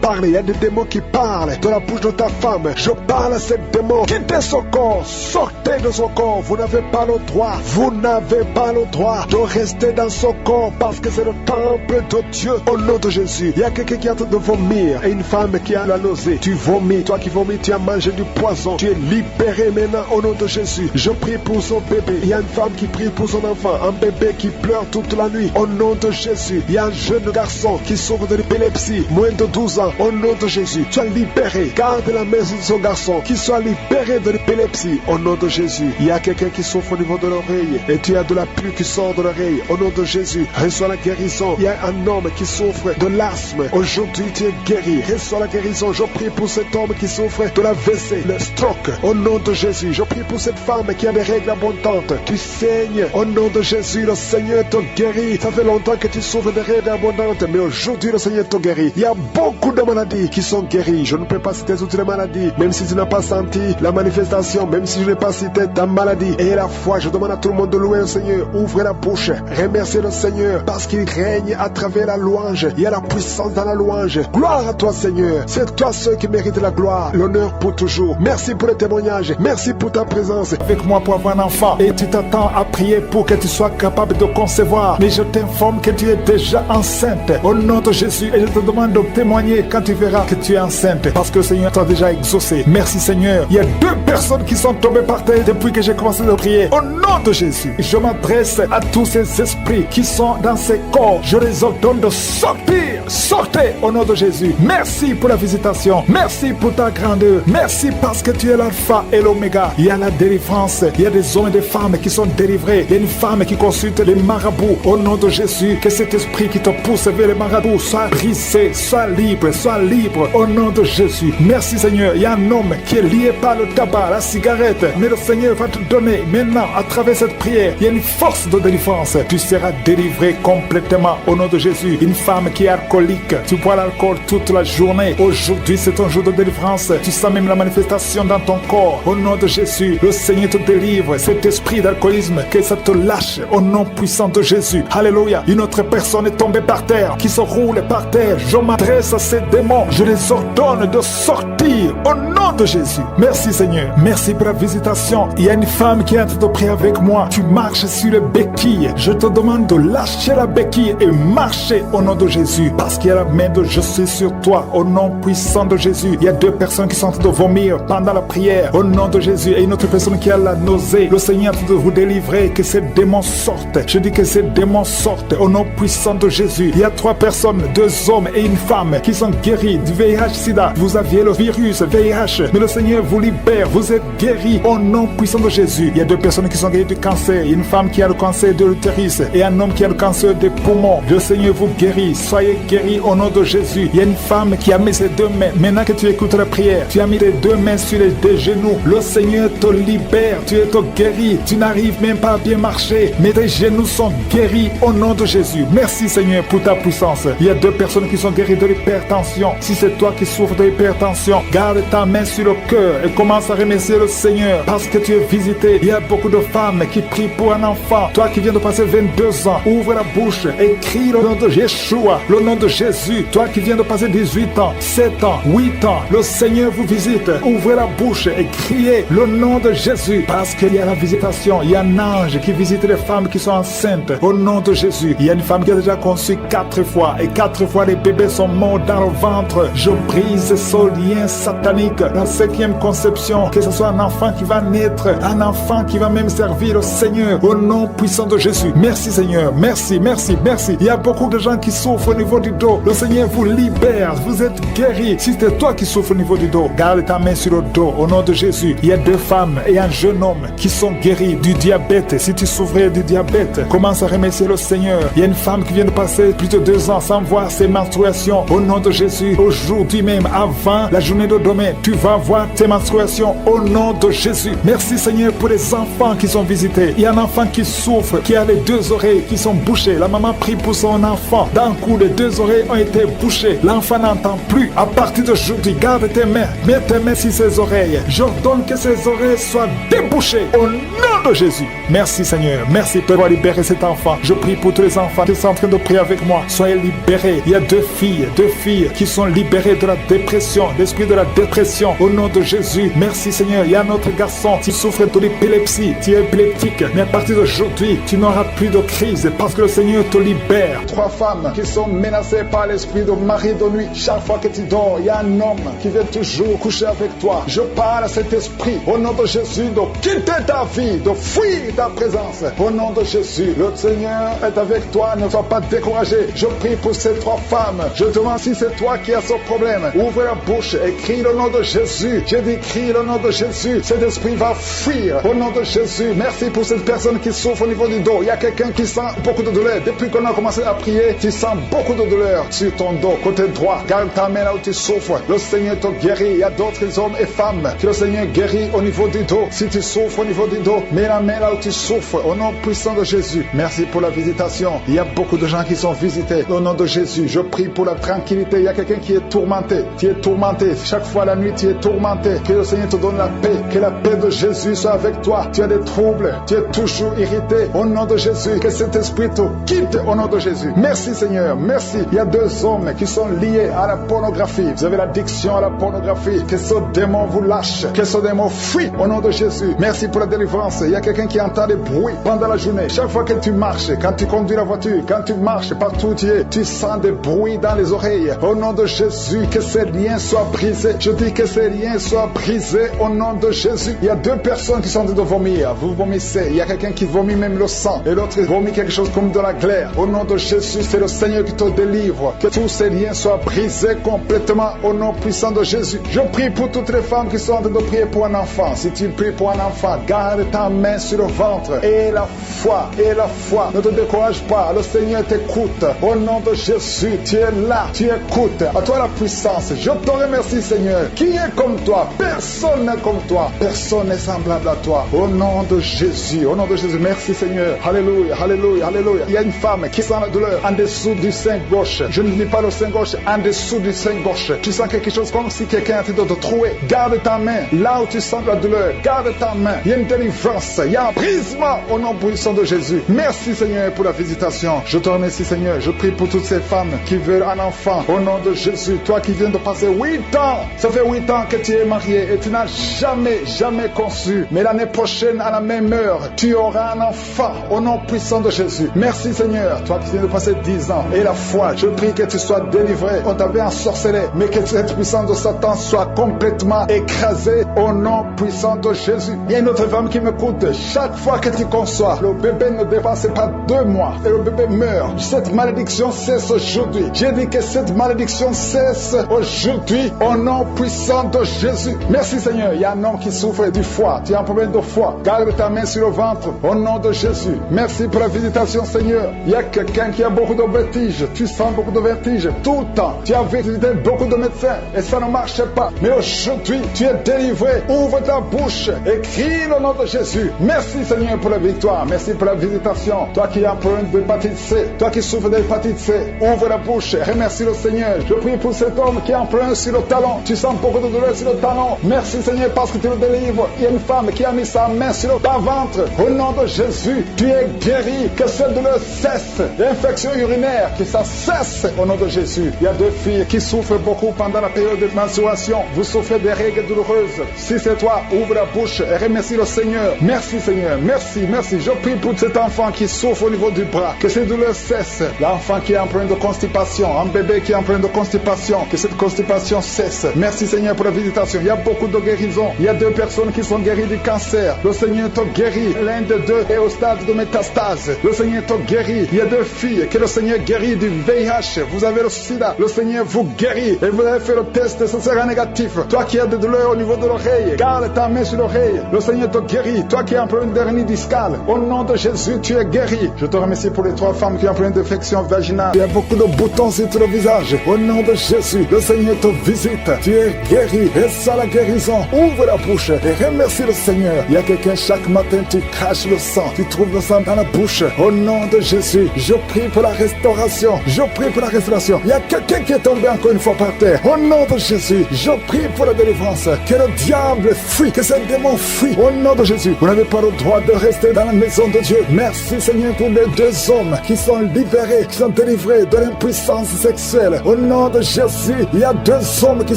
parler. Il y a des démons qui parlent de la bouche de ta femme. Je parle à ces démons. Quittez son corps. Sortez de son corps. Vous n'avez pas le droit. Vous n'avez pas le droit de rester dans son corps parce que c'est le temple de Dieu au nom de Jésus. Il y a quelqu'un qui est en train de vomir et une femme qui a la nausée. Tu vomis. Toi qui vomis, tu as mangé du poison. Tu es libéré maintenant au nom de Jésus. Je prie pour son bébé. Il y a une femme qui prie pour pour son enfant, un bébé qui pleure toute la nuit. Au nom de Jésus, il y a un jeune garçon qui souffre de l'épilepsie, moins de 12 ans. Au nom de Jésus, sois libéré. Garde la main sur son garçon, qui soit libéré de l'épilepsie. Au nom de Jésus, il y a quelqu'un qui souffre au niveau de l'oreille et tu as de la pluie qui sort de l'oreille. Au nom de Jésus, reçois la guérison. Il y a un homme qui souffre de l'asthme. Aujourd'hui, tu es guéri. Reçois la guérison. Je prie pour cet homme qui souffre de la WC, le stroke. Au nom de Jésus, je prie pour cette femme qui a des règles abondantes. Tu saignes. Au nom de Jésus, le Seigneur te guérit. Ça fait longtemps que tu souffres de règles abondantes, mais aujourd'hui, le Seigneur te guérit. Il y a beaucoup de maladies qui sont guéries. Je ne peux pas citer toutes les maladies, même si tu n'as pas senti la manifestation, même si je n'ai pas cité ta maladie. Et la foi, je demande à tout le monde de louer le Seigneur. Ouvrez la bouche, remerciez le Seigneur, parce qu'il règne à travers la louange. Il y a la puissance dans la louange. Gloire à toi, Seigneur. C'est toi seul qui mérite la gloire, l'honneur pour toujours. Merci pour le témoignage. Merci pour ta présence avec moi pour avoir un enfant. Et tu t'attends à prier pour que tu sois capable de concevoir. Mais je t'informe que tu es déjà enceinte. Au nom de Jésus, et je te demande de témoigner quand tu verras que tu es enceinte, parce que le Seigneur t'a déjà exaucé. Merci Seigneur. Il y a 2 personnes qui sont tombées par terre depuis que j'ai commencé à prier. Au nom de Jésus, je m'adresse à tous ces esprits qui sont dans ces corps. Je les ordonne de sortir. Sortez au nom de Jésus. Merci pour la visitation. Merci pour ta grandeur. Merci parce que tu es l'alpha et l'oméga. Il y a la délivrance. Il y a des hommes et des femmes qui sont délivrés. Il y a une femme qui consulte les marabouts. Au nom de Jésus, que cet esprit qui te pousse vers les marabouts soit brisé, soit libre, soit libre. Au nom de Jésus. Merci Seigneur. Il y a un homme qui est lié par le tabac, la cigarette. Mais le Seigneur va te donner maintenant, à travers cette prière, il y a une force de délivrance. Tu seras délivré complètement au nom de Jésus. Une femme qui est alcoolique, tu bois l'alcool toute la journée. Aujourd'hui, c'est un jour de délivrance. Tu sens même la manifestation dans ton corps. Au nom de Jésus, le Seigneur te délivre. Cet esprit d'alcoolisme, que ça te lâche au nom puissant de Jésus. Alléluia. Une autre personne est tombée par terre, qui se roule par terre. Je m'adresse à ces démons. Je les ordonne de sortir au nom de Jésus. Merci Seigneur. Merci pour la visitation. Il y a une femme qui est en train de prier avec moi. Tu marches sur le béquille. Je te demande de lâcher la béquille et marcher au nom de Jésus. Parce qu'il y a la main de je suis sur toi au nom puissant de Jésus. Il y a 2 personnes qui sont en train de vomir pendant la prière au nom de Jésus. Et une autre personne qui a la nausée. Le Seigneur est en train de vous délivrer. Que ces démons sortent. Je dis que ces démons sortent au nom puissant de Jésus. Il y a 3 personnes, 2 hommes et une femme qui sont guéris du VIH-Sida. Vous aviez le virus VIH, mais le Seigneur vous libère. Vous êtes guéris au nom puissant de Jésus. Il y a 2 personnes qui sont guéries du cancer. Une femme qui a le cancer de l'utérus et un homme qui a le cancer des poumons. Le Seigneur vous guérit. Soyez guéris au nom de Jésus. Il y a une femme qui a mis ses 2 mains. Maintenant que tu écoutes la prière, tu as mis tes 2 mains sur les 2 genoux. Le Seigneur te libère. Tu es guéri. Tu n'arrives même pas à bien marcher, mais tes genoux sont guéris au nom de Jésus. Merci Seigneur pour ta puissance. Il y a 2 personnes qui sont guéries de l'hypertension. Si c'est toi qui souffres de l'hypertension, garde ta main sur le cœur et commence à remercier le Seigneur parce que tu es visité. Il y a beaucoup de femmes qui prient pour un enfant. Toi qui viens de passer 22 ans, ouvre la bouche et crie le nom de Yeshua, le nom de Jésus. Toi qui viens de passer 18 ans, 7 ans, 8 ans, le Seigneur vous visite. Ouvrez la bouche et criez le nom de Jésus parce qu'il y a la visitation. Il y a un ange qui visite les femmes qui sont enceintes au nom de Jésus. Il y a une femme qui a déjà conçu 4 fois et 4 fois les bébés sont morts dans le ventre. Je brise ce lien satanique. La 5e conception, que ce soit un enfant qui va naître, un enfant qui va même servir le Seigneur au nom puissant de Jésus. Merci Seigneur, merci, merci, merci. Il y a beaucoup de gens qui souffrent au niveau du dos. Le Seigneur vous libère, vous êtes guéris. Si c'est toi qui souffres au niveau du dos, garde ta main sur le dos au nom de Jésus. Il y a 2 femmes et un jeune homme qui sont guéris du diabète. Si tu souffrais du diabète, commence à remercier le Seigneur. Il y a une femme qui vient de passer plus de 2 ans sans voir ses menstruations au nom de Jésus. Aujourd'hui même, avant la journée de demain, tu vas voir tes menstruations au nom de Jésus. Merci Seigneur pour les enfants qui sont visités. Il y a un enfant qui souffre, qui a les 2 oreilles qui sont bouchées. La maman prie pour son enfant. D'un coup, les 2 oreilles ont été bouchées. L'enfant n'entend plus. À partir d'aujourd'hui, garde tes mains. Mets tes mains sur ses oreilles. J'ordonne que ses oreilles soient débouchées au nom de Jésus. Merci Seigneur. Merci pour libérer cet enfant. Je prie pour tous les enfants qui sont en train de prier avec moi. Soyez libérés. Il y a 2 filles qui sont libérées de la dépression, l'esprit de la dépression au nom de Jésus. Merci Seigneur. Il y a un autre garçon qui souffre de l'épilepsie. Tu es épileptique, mais à partir d'aujourd'hui, tu n'auras plus de crise parce que le Seigneur te libère. 3 femmes qui sont menacées dépassé par l'esprit de mari de nuit. Chaque fois que tu dors, il y a un homme qui vient toujours coucher avec toi. Je parle à cet esprit, au nom de Jésus, de quitter ta vie, de fuir ta présence. Au nom de Jésus, le Seigneur est avec toi, ne sois pas découragé. Je prie pour ces 3 femmes. Je demande si c'est toi qui as ce problème. Ouvre la bouche et crie le nom de Jésus. J'ai dit crie le nom de Jésus. Cet esprit va fuir au nom de Jésus. Merci pour cette personne qui souffre au niveau du dos. Il y a quelqu'un qui sent beaucoup de douleur. Depuis qu'on a commencé à prier, tu sens beaucoup de douleur sur ton dos, côté droit. Garde ta main là où tu souffres. Le Seigneur te guérit. Il y a d'autres hommes et femmes que le Seigneur guérit au niveau du dos. Si tu souffres au niveau du dos, mets la main là où tu souffres au nom puissant de Jésus. Merci pour la visitation. Il y a beaucoup de gens qui sont visités au nom de Jésus. Je prie pour la tranquillité. Il y a quelqu'un qui est tourmenté. Tu es tourmenté. Chaque fois la nuit, tu es tourmenté. Que le Seigneur te donne la paix. Que la paix de Jésus soit avec toi. Tu as des troubles. Tu es toujours irrité. Au nom de Jésus, que cet esprit te quitte au nom de Jésus. Merci Seigneur. Merci. Il y a 2 hommes qui sont liés à la pornographie. Vous avez l'addiction à la pornographie. Que ce démon vous lâche. Que ce démon fuit au nom de Jésus. Merci pour la délivrance. Il y a quelqu'un qui entend des bruits pendant la journée. Chaque fois que tu marches, quand tu conduis la voiture, quand tu marches partout où tu es, tu sens des bruits dans les oreilles. Au nom de Jésus, que ces liens soient brisés. Je dis que ces liens soient brisés au nom de Jésus. Il y a 2 personnes qui sont en train de vomir. Vous vomissez. Il y a quelqu'un qui vomit même le sang. Et l'autre vomit quelque chose comme de la glaire. Au nom de Jésus, c'est le Seigneur qui te délivre. Que tous ces liens soient brisés complètement au nom puissant de Jésus. Je prie pour toutes les femmes qui sont en train de prier pour un enfant. Si tu pries pour un enfant, garde ta main sur le ventre. Et la foi. Ne te décourage pas. Le Seigneur t'écoute. Au nom de Jésus, tu es là. Tu écoutes. À toi la puissance. Je te remercie Seigneur. Qui est comme toi? Personne n'est comme toi. Personne n'est semblable à toi. Au nom de Jésus. Au nom de Jésus. Merci Seigneur. Alléluia. Alléluia. Alléluia. Il y a une femme qui sent la douleur en dessous du sein gauche. Je ne dis pas le sein gauche. En dessous du sein gauche. Tu sens quelque chose comme si quelqu'un était de te trouver. Garde ta main. Là où tu sens la douleur. Garde ta main. Il y a une délivrance. Il y a un brisement au nom puissant de Jésus. Merci Seigneur pour la visitation. Je te remercie Seigneur. Je prie pour toutes ces femmes qui veulent un enfant. Au nom de Jésus. Toi qui viens de passer 8 ans. Ça fait 8 ans que tu es marié et tu n'as jamais conçu. Mais l'année prochaine, à la même heure, tu auras un enfant. Au nom puissant de Jésus. Merci Seigneur. Toi qui viens de passer 10 ans. Et la foi. Je prie que tu sois délivré. On t'avait ensorcelé. Mais que cette puissance de Satan soit complètement écrasée. Au nom puissant de Jésus. Il y a une autre femme qui m'écoute. Chaque fois que tu conçois, le bébé ne dépasse pas 2 mois. Et le bébé meurt. Cette malédiction cesse aujourd'hui. J'ai dit que cette malédiction cesse aujourd'hui. Au nom puissant de Jésus. Merci Seigneur. Il y a un homme qui souffre du foie. Tu as un problème de foie. Garde ta main sur le ventre. Au nom de Jésus. Merci pour la visitation Seigneur. Il y a quelqu'un qui a beaucoup de vertiges. Tu sens beaucoup de vertiges tout le temps. Tu as visité beaucoup de médecins et ça ne marche pas. Mais aujourd'hui, tu es délivré. Ouvre ta bouche et crie le nom de Jésus. Merci Seigneur pour la victoire. Merci pour la visitation. Toi qui as un problème d'hépatite C. Toi qui souffres d'hépatite C. Ouvre la bouche et remercie le Seigneur. Je prie pour cet homme qui a un problème sur le talon. Tu sens beaucoup de douleur sur le talon. Merci Seigneur parce que tu le délivres. Il y a une femme qui a mis sa main sur ton ventre. Au nom de Jésus, tu es guéri. Que cette douleur cesse. L'infection urinaire, que ça cesse au nom de Jésus. Il y a 2 filles qui souffrent beaucoup pendant la période de menstruation. Vous souffrez des règles douloureuses. Si c'est toi, ouvre la bouche et remercie le Seigneur. Merci Seigneur. Merci. Je prie pour cet enfant qui souffre au niveau du bras. Que cette douleur cesse. L'enfant qui est en problème de constipation. Un bébé qui est en problème de constipation. Que cette constipation cesse. Merci Seigneur pour la visitation. Il y a beaucoup de guérisons. Il y a 2 personnes qui sont guéries du cancer. Le Seigneur te guérit. L'un des 2 est au stade de métastase. Le Seigneur te guérit. Il y a 2 filles que le Seigneur guérit du VIH. Vous avez le sida. Le Seigneur vous guérit. Et vous avez fait le test, ce sera négatif. Toi qui as des douleurs au niveau de l'oreille, garde ta main sur l'oreille. Le Seigneur te guérit. Toi qui as un problème d'hernie discale, au nom de Jésus, tu es guéri. Je te remercie pour les 3 femmes qui ont un problème d'infection vaginale. Il y a beaucoup de boutons sur le visage. Au nom de Jésus, le Seigneur te visite. Tu es guéri. Et ça la guérison. Ouvre la bouche et remercie le Seigneur. Il y a quelqu'un chaque matin, tu craches le sang. Tu trouves le sang dans la bouche. Au nom de Jésus, je prie pour la restauration. Je prie pour la restauration. Il y a quelqu'un qui est tombé encore une fois par terre. Au nom de Jésus, je prie pour la délivrance. Que le diable fuit, que ce démon fuit. Au nom de Jésus, vous n'avez pas le droit de rester dans la maison de Dieu. Merci Seigneur pour les 2 hommes qui sont libérés, qui sont délivrés de l'impuissance sexuelle. Au nom de Jésus, il y a 2 hommes qui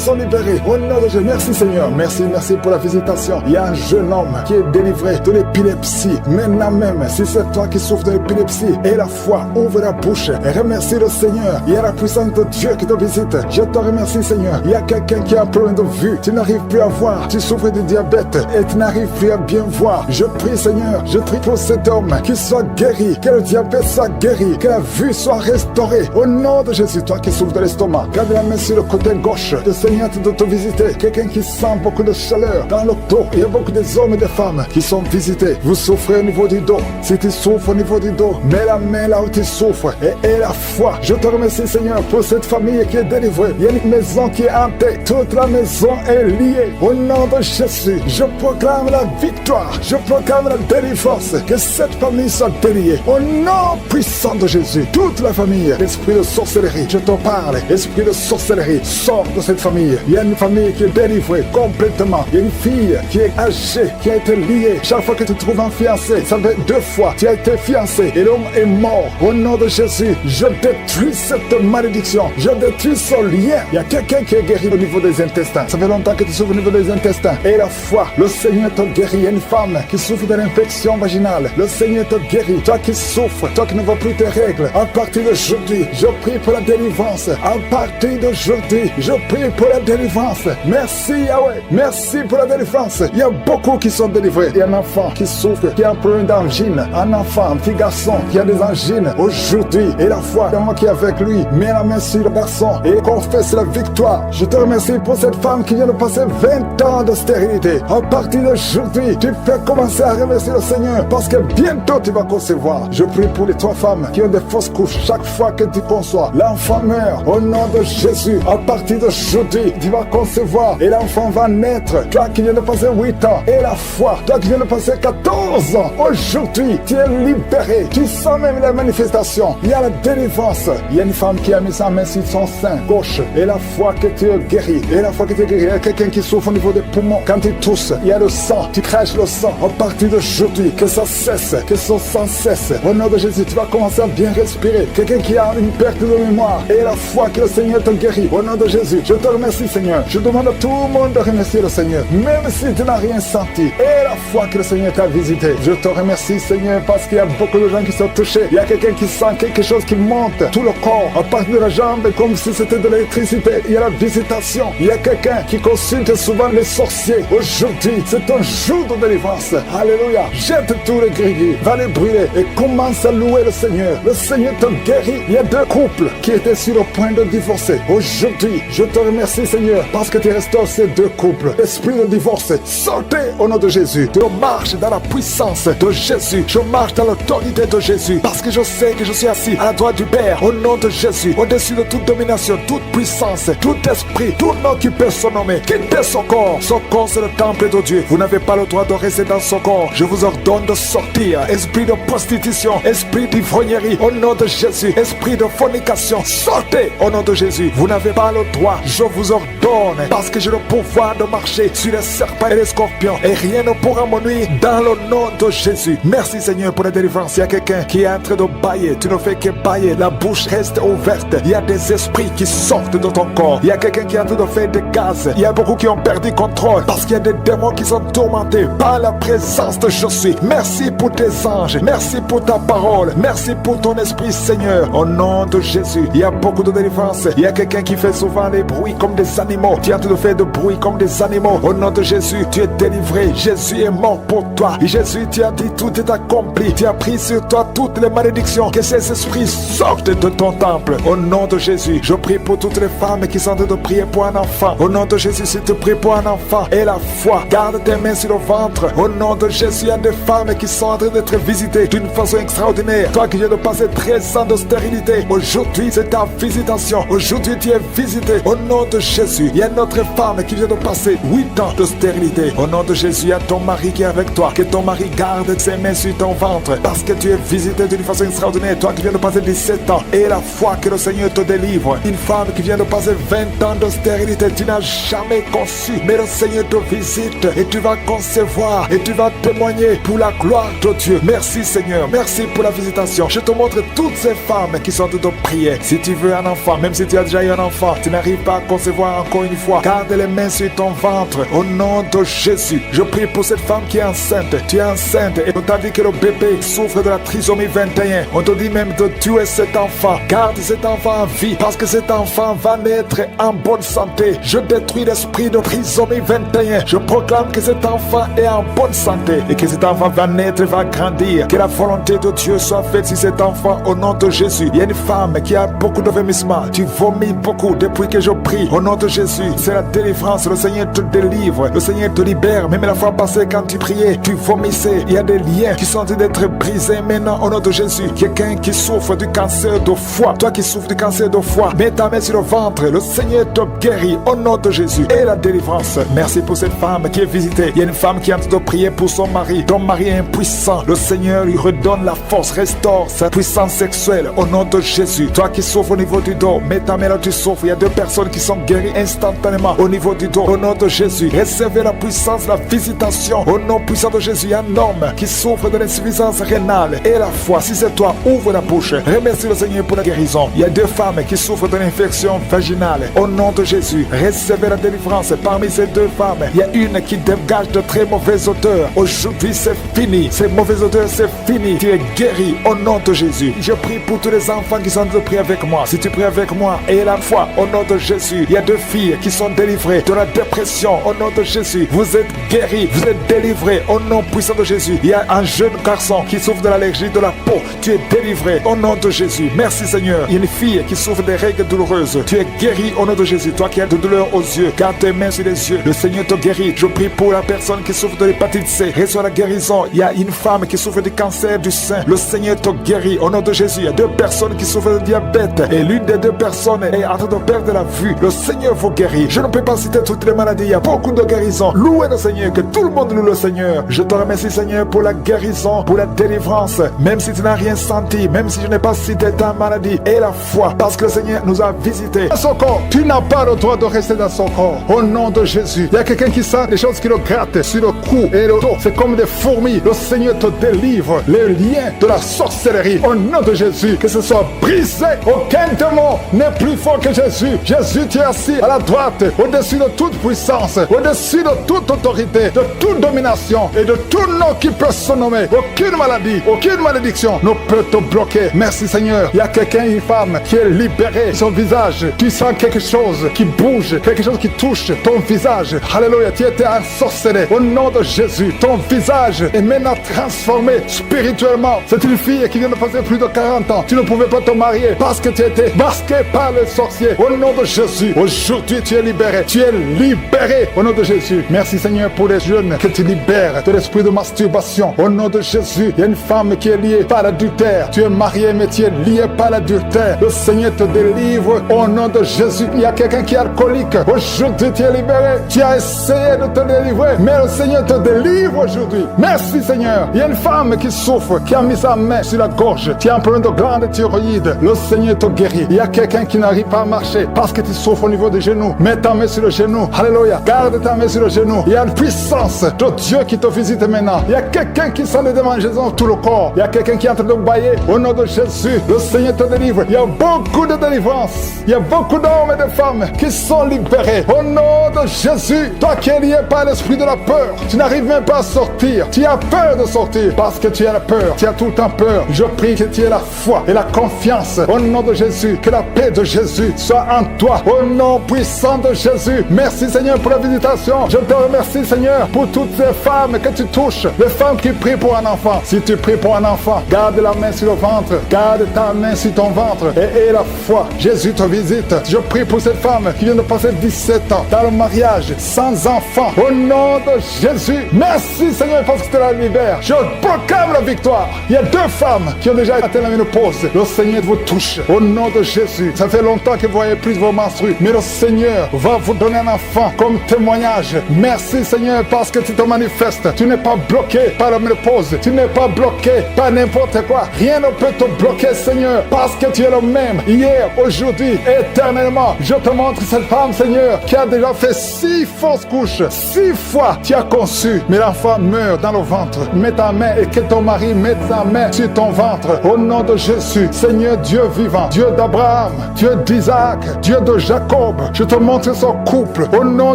sont libérés. Au nom de Jésus, merci Seigneur. Merci pour la visitation. Il y a un jeune homme qui est délivré de l'épilepsie. Maintenant même, si c'est toi qui souffres de l'épilepsie et la foi, ouvre la bouche et remercie le Seigneur, il y a la puissance de Dieu qui te visite. Je te remercie, Seigneur. Il y a quelqu'un qui a un problème de vue. Tu n'arrives plus à voir. Tu souffres de diabète et tu n'arrives plus à bien voir. Je prie, Seigneur, je prie pour cet homme qu'il soit guéri, que le diabète soit guéri, que la vue soit restaurée. Au nom de Jésus, toi qui souffres de l'estomac, garde la main sur le côté gauche. Le Seigneur te doit te visiter. Quelqu'un qui sent beaucoup de chaleur dans le dos. Il y a beaucoup d'hommes et de femmes qui sont visités. Vous souffrez au niveau du dos. Si tu souffres au niveau du dos, mets la main là où tu souffres et aie la foi. Je te remercie, Seigneur, pour cette famille qui est délivrée. Il y a une maison qui est hantée. Toute la maison est liée. Au nom de Jésus, je proclame la victoire. Je proclame la délivrance. Que cette famille soit déliée. Au nom puissant de Jésus, toute la famille, l'esprit de sorcellerie, je te parle. Esprit de sorcellerie, sors de cette famille. Il y a une famille qui est délivrée complètement. Il y a une fille qui est âgée, qui a été liée. Chaque fois que tu trouves un fiancé, ça fait 2 fois, tu as été fiancé et l'homme est mort. Au nom de Jésus, je détruis cette malédiction. Je détruis ce lien. Il y a quelqu'un qui est guéri au niveau des intestins. Ça fait longtemps que tu souffres au niveau des intestins. Et la foi, le Seigneur te guérit. Il y a une femme qui souffre de l'infection vaginale. Le Seigneur te guérit. Toi qui souffres, toi qui ne vois plus tes règles, à partir d'aujourd'hui, je prie pour la délivrance. À partir d'aujourd'hui, je prie pour la délivrance. Merci Yahweh. Merci pour la délivrance. Il y a beaucoup qui sont délivrés. Il y a un enfant qui souffre, qui a un problème d'angine. Un enfant, un petit garçon qui a des angines aujourd'hui. Et la foi, c'est moi qui est avec lui. Mets la main sur le garçon et confesse la victoire. Je te remercie pour cette femme qui vient de passer 20 ans de stérilité. À partir d'aujourd'hui, tu peux commencer à remercier le Seigneur parce que bientôt tu vas concevoir. Je prie pour les 3 femmes qui ont des fausses couches. Chaque fois que tu conçois, l'enfant meurt. Au nom de Jésus, à partir d'aujourd'hui, tu vas concevoir et l'enfant va naître. Toi qui viens de passer 8 ans et la foi, toi qui viens de passer 14 ans, aujourd'hui, tu es libéré. Tu sens même la manifestation. Il y a la délivrance. Il y a une femme qui a mis sa main sur son sein gauche et la foi que tu es guéri. Et la foi que tu es guéri, il y a quelqu'un qui souffre au niveau des poumons. Quand tu tousses, il y a le sang. Tu craches le sang. À partir d'aujourd'hui, que ça cesse, que son sang cesse. Au nom de Jésus, tu vas commencer à bien respirer. Quelqu'un qui a une perte de mémoire et la foi que le Seigneur te guérit. Au nom de Jésus, je te remercie, Seigneur. Je demande à tout le monde de remercier le Seigneur, même si tu n'as rien senti. Et la foi que le Seigneur t'a visité. Je te remercie, Seigneur, parce qu'il y a beaucoup de gens qui sont touchés. Il y a quelqu'un qui sent quelque chose qui monte tout le corps, à partir de la jambe, comme si c'était de l'électricité. Il y a la visitation. Il y a quelqu'un qui consulte souvent les sorciers. Aujourd'hui, c'est un jour de délivrance. Alléluia. Jette tous les gris, va les brûler et commence à louer le Seigneur. Le Seigneur te guérit. Il y a 2 couples qui étaient sur le point de divorcer. Aujourd'hui, je te remercie, Seigneur, parce que tu restaures ces 2 couples. Esprit de divorce, sortez au nom de Jésus. Je marche dans la puissance de Jésus. Je marche dans l'autorité de Jésus parce que je sais que je suis assis à la droite du Père. Au nom de Jésus, au-dessus de toute domination, toute puissance, tout esprit, tout nom qui peut se nommer, quittez son corps. Son corps, c'est le temple de Dieu. Vous n'avez pas le droit de rester dans son corps. Je vous ordonne de sortir. Esprit de prostitution, esprit d'ivrognerie, au nom de Jésus. Esprit de fornication, sortez au nom de Jésus. Vous n'avez pas le droit. Je vous ordonne parce que j'ai le pouvoir de marcher sur les serpents et les scorpions et rien ne pourra me nuire dans le nom de Jésus. Merci Seigneur pour la délivrance. Il y a quelqu'un qui est en train de bailler. Tu ne fais que bailler. La bouche reste ouverte. Il y a des esprits qui sortent de ton corps. Il y a quelqu'un qui est en train de faire des gaz. Il y a beaucoup qui ont perdu contrôle parce qu'il y a des démons qui sont tourmentés par la présence de Jésus. Merci pour tes anges. Merci pour ta parole. Merci pour ton esprit Seigneur. Au nom de Jésus, il y a beaucoup de délivrance. Il y a quelqu'un qui fait souvent des bruits comme des animaux. Tu es en train de faire des bruits comme des animaux. Au nom de Jésus, tu es délivré. Jésus est mort pour toi. Et Jésus, tu as dit tout est accompli. Tu as pris sur toi toutes les malédictions. Que ces esprits sortent de ton temple. Au nom de Jésus, je prie pour toutes les femmes qui sont en train de prier pour un enfant. Au nom de Jésus, si tu pries pour un enfant et la foi, garde tes mains sur le ventre. Au nom de Jésus, il y a des femmes qui sont en train d'être visitées d'une façon extraordinaire. Toi qui viens de passer 13 ans de stérilité, aujourd'hui c'est ta visitation. Aujourd'hui tu es visité. Au nom de Jésus, il y a notre femme qui vient de passer 8 ans de stérilité. Au nom de Jésus, il y a ton mari qui est avec toi. Que ton mari garde ses mains sur ton ventre parce que tu es visité d'une façon extraordinaire. Toi qui viens de passer 17 ans et la foi que le Seigneur te délivre. Une femme qui vient de passer 20 ans de stérilité, tu n'as jamais conçu, mais le Seigneur te visite et tu vas concevoir et tu vas témoigner pour la gloire de Dieu. Merci Seigneur, merci pour la visitation. Je te montre toutes ces femmes qui sont en train de prier. Si tu veux un enfant, même si tu as déjà eu un enfant, tu n'arrives pas à concevoir encore encore une fois. Garde les mains sur ton ventre. Au nom de Jésus, je prie pour cette femme qui est enceinte. Tu es enceinte et on t'a dit que le bébé souffre de la trisomie 21. On te dit même de tuer cet enfant. Garde cet enfant en vie parce que cet enfant va naître en bonne santé. Je détruis l'esprit de trisomie 21. Je proclame que cet enfant est en bonne santé et que cet enfant va naître, va grandir. Que la volonté de Dieu soit faite sur cet enfant au nom de Jésus. Il y a une femme qui a beaucoup de vomissements. Tu vomis beaucoup depuis que je prie. Au nom de Jésus, c'est la délivrance. Le Seigneur te délivre. Le Seigneur te libère. Même la fois passée, quand tu priais, tu vomissais. Il y a des liens qui sont en train d'être brisés maintenant au nom de Jésus. Quelqu'un qui souffre du cancer de foie. Toi qui souffres du cancer de foie, mets ta main sur le ventre. Le Seigneur te guérit au nom de Jésus. Et la délivrance. Merci pour cette femme qui est visitée. Il y a une femme qui est en train de prier pour son mari. Ton mari est impuissant. Le Seigneur lui redonne la force, restaure sa puissance sexuelle au nom de Jésus. Toi qui souffres au niveau du dos, mets ta main là, tu souffres. Il y a 2 personnes qui sont guéries instantanément au niveau du dos. Au nom de Jésus, recevez la puissance, la visitation. Au nom puissant de Jésus, il y a un homme qui souffre de l'insuffisance rénale. Et la foi, si c'est toi, ouvre la bouche. Remercie le Seigneur pour la guérison. Il y a 2 femmes qui souffrent de l'infection vaginale. Au nom de Jésus, recevez la délivrance. Parmi ces 2 femmes, il y a une qui dégage de très mauvaises odeurs. Aujourd'hui, c'est fini. Ces mauvaises odeurs, c'est fini. Tu es guéri au nom de Jésus. Je prie pour tous les enfants qui sont en train de prier avec moi. Si tu pries avec moi et la foi au nom de Jésus, il y a 2 filles qui sont délivrées de la dépression au nom de Jésus. Vous êtes guéris, vous êtes délivrés au nom puissant de Jésus. Il y a un jeune garçon qui souffre de l'allergie de la peau. Tu es délivré au nom de Jésus. Merci Seigneur. Il y a une fille qui souffre des règles douloureuses. Tu es guéri au nom de Jésus. Toi qui as de douleurs aux yeux, garde tes mains sur les yeux. Le Seigneur te guérit. Je prie pour la personne qui souffre de l'hépatite C. Reçois la guérison. Il y a une femme qui souffre du cancer du sein. Le Seigneur te guérit au nom de Jésus. Il y a 2 personnes qui souffrent de diabète et l'une des 2 personnes est en train de perdre la vue. Le Seigneur vous guérit. Je ne peux pas citer toutes les maladies. Il y a beaucoup de guérisons. Louez le Seigneur. Que tout le monde loue le Seigneur. Je te remercie Seigneur pour la guérison, pour la délivrance. Même si tu n'as rien senti, même si je n'ai pas cité ta maladie, et la foi, parce que le Seigneur nous a visités. Dans son corps, tu n'as pas le droit de rester dans son corps. Au nom de Jésus. Il y a quelqu'un qui sent des choses qui le grattent sur le cou et le dos. C'est comme des fourmis. Le Seigneur te délivre. Les liens de la sorcellerie. Au nom de Jésus. Que ce soit brisé. Aucun démon n'est plus fort que Jésus. Jésus, tu es assis à la droite, au-dessus de toute puissance, au-dessus de toute autorité, de toute domination et de tout nom qui peut se nommer. Aucune maladie, aucune malédiction ne peut te bloquer. Merci Seigneur. Il y a quelqu'un, une femme qui est libérée. Son visage, tu sens quelque chose qui bouge, quelque chose qui touche ton visage. Alléluia, tu étais ensorcelé. Au nom de Jésus, ton visage est maintenant transformé spirituellement. C'est une fille qui vient de passer plus de 40 ans. Tu ne pouvais pas te marier parce que tu étais masqué par le sorcier. Au nom de Jésus, aujourd'hui tu es libéré. Tu es libéré au nom de Jésus. Merci Seigneur pour les jeunes que tu libères de l'esprit de masturbation. Au nom de Jésus, il y a une femme qui est liée par l'adultère. Tu es marié mais tu es lié par l'adultère. Le Seigneur te délivre au nom de Jésus. Il y a quelqu'un qui est alcoolique. Aujourd'hui tu es libéré. Tu as essayé de te délivrer, mais le Seigneur te délivre aujourd'hui. Merci Seigneur. Il y a une femme qui souffre, qui a mis sa main sur la gorge. Tu as un problème de glande thyroïde. Le Seigneur te guérit. Il y a quelqu'un qui n'arrive pas à marcher parce que tu souffres au niveau des genoux. Mets ta main sur le genou. Alléluia. Garde ta main sur le genou. Il y a une puissance de Dieu qui te visite maintenant. Il y a quelqu'un qui sent des démangeaisons tout le corps. Il y a quelqu'un qui est en train de bailler. Au nom de Jésus, le Seigneur te délivre. Il y a beaucoup de délivrance. Il y a beaucoup d'hommes et de femmes qui sont libérés. Au nom de Jésus, toi qui es lié par l'esprit de la peur, tu n'arrives même pas à sortir. Tu as peur de sortir parce que tu as la peur. Tu as tout le temps peur. Je prie que tu aies la foi et la confiance. Au nom de Jésus, que la paix de Jésus soit en toi. Au nom puissant de Jésus. Merci Seigneur pour la visitation. Je te remercie Seigneur pour toutes ces femmes que tu touches. Les femmes qui prient pour un enfant. Si tu pries pour un enfant, garde la main sur le ventre. Garde ta main sur ton ventre et aie la foi. Jésus te visite. Je prie pour cette femme qui vient de passer 17 ans dans le mariage sans enfant. Au nom de Jésus. Merci Seigneur parce que tu la libères. Je proclame la victoire. Il y a 2 femmes qui ont déjà atteint la ménopause. Le Seigneur vous touche. Au nom de Jésus. Ça fait longtemps que vous voyez plus vos menstrues. Mais le Seigneur va vous donner un enfant comme témoignage. Merci Seigneur parce que tu te manifestes. Tu n'es pas bloqué par la ménopause. Tu n'es pas bloqué par n'importe quoi. Rien ne peut te bloquer Seigneur parce que tu es le même. Hier, aujourd'hui, éternellement. Je te montre cette femme Seigneur qui a déjà fait 6 fausses couches. 6 fois tu as conçu. Mais l'enfant meurt dans le ventre. Mets ta main et que ton mari mette sa main sur ton ventre. Au nom de Jésus. Seigneur Dieu vivant. Dieu d'Abraham. Dieu d'Isaac. Dieu de Jacob. Je te montre son couple. Au nom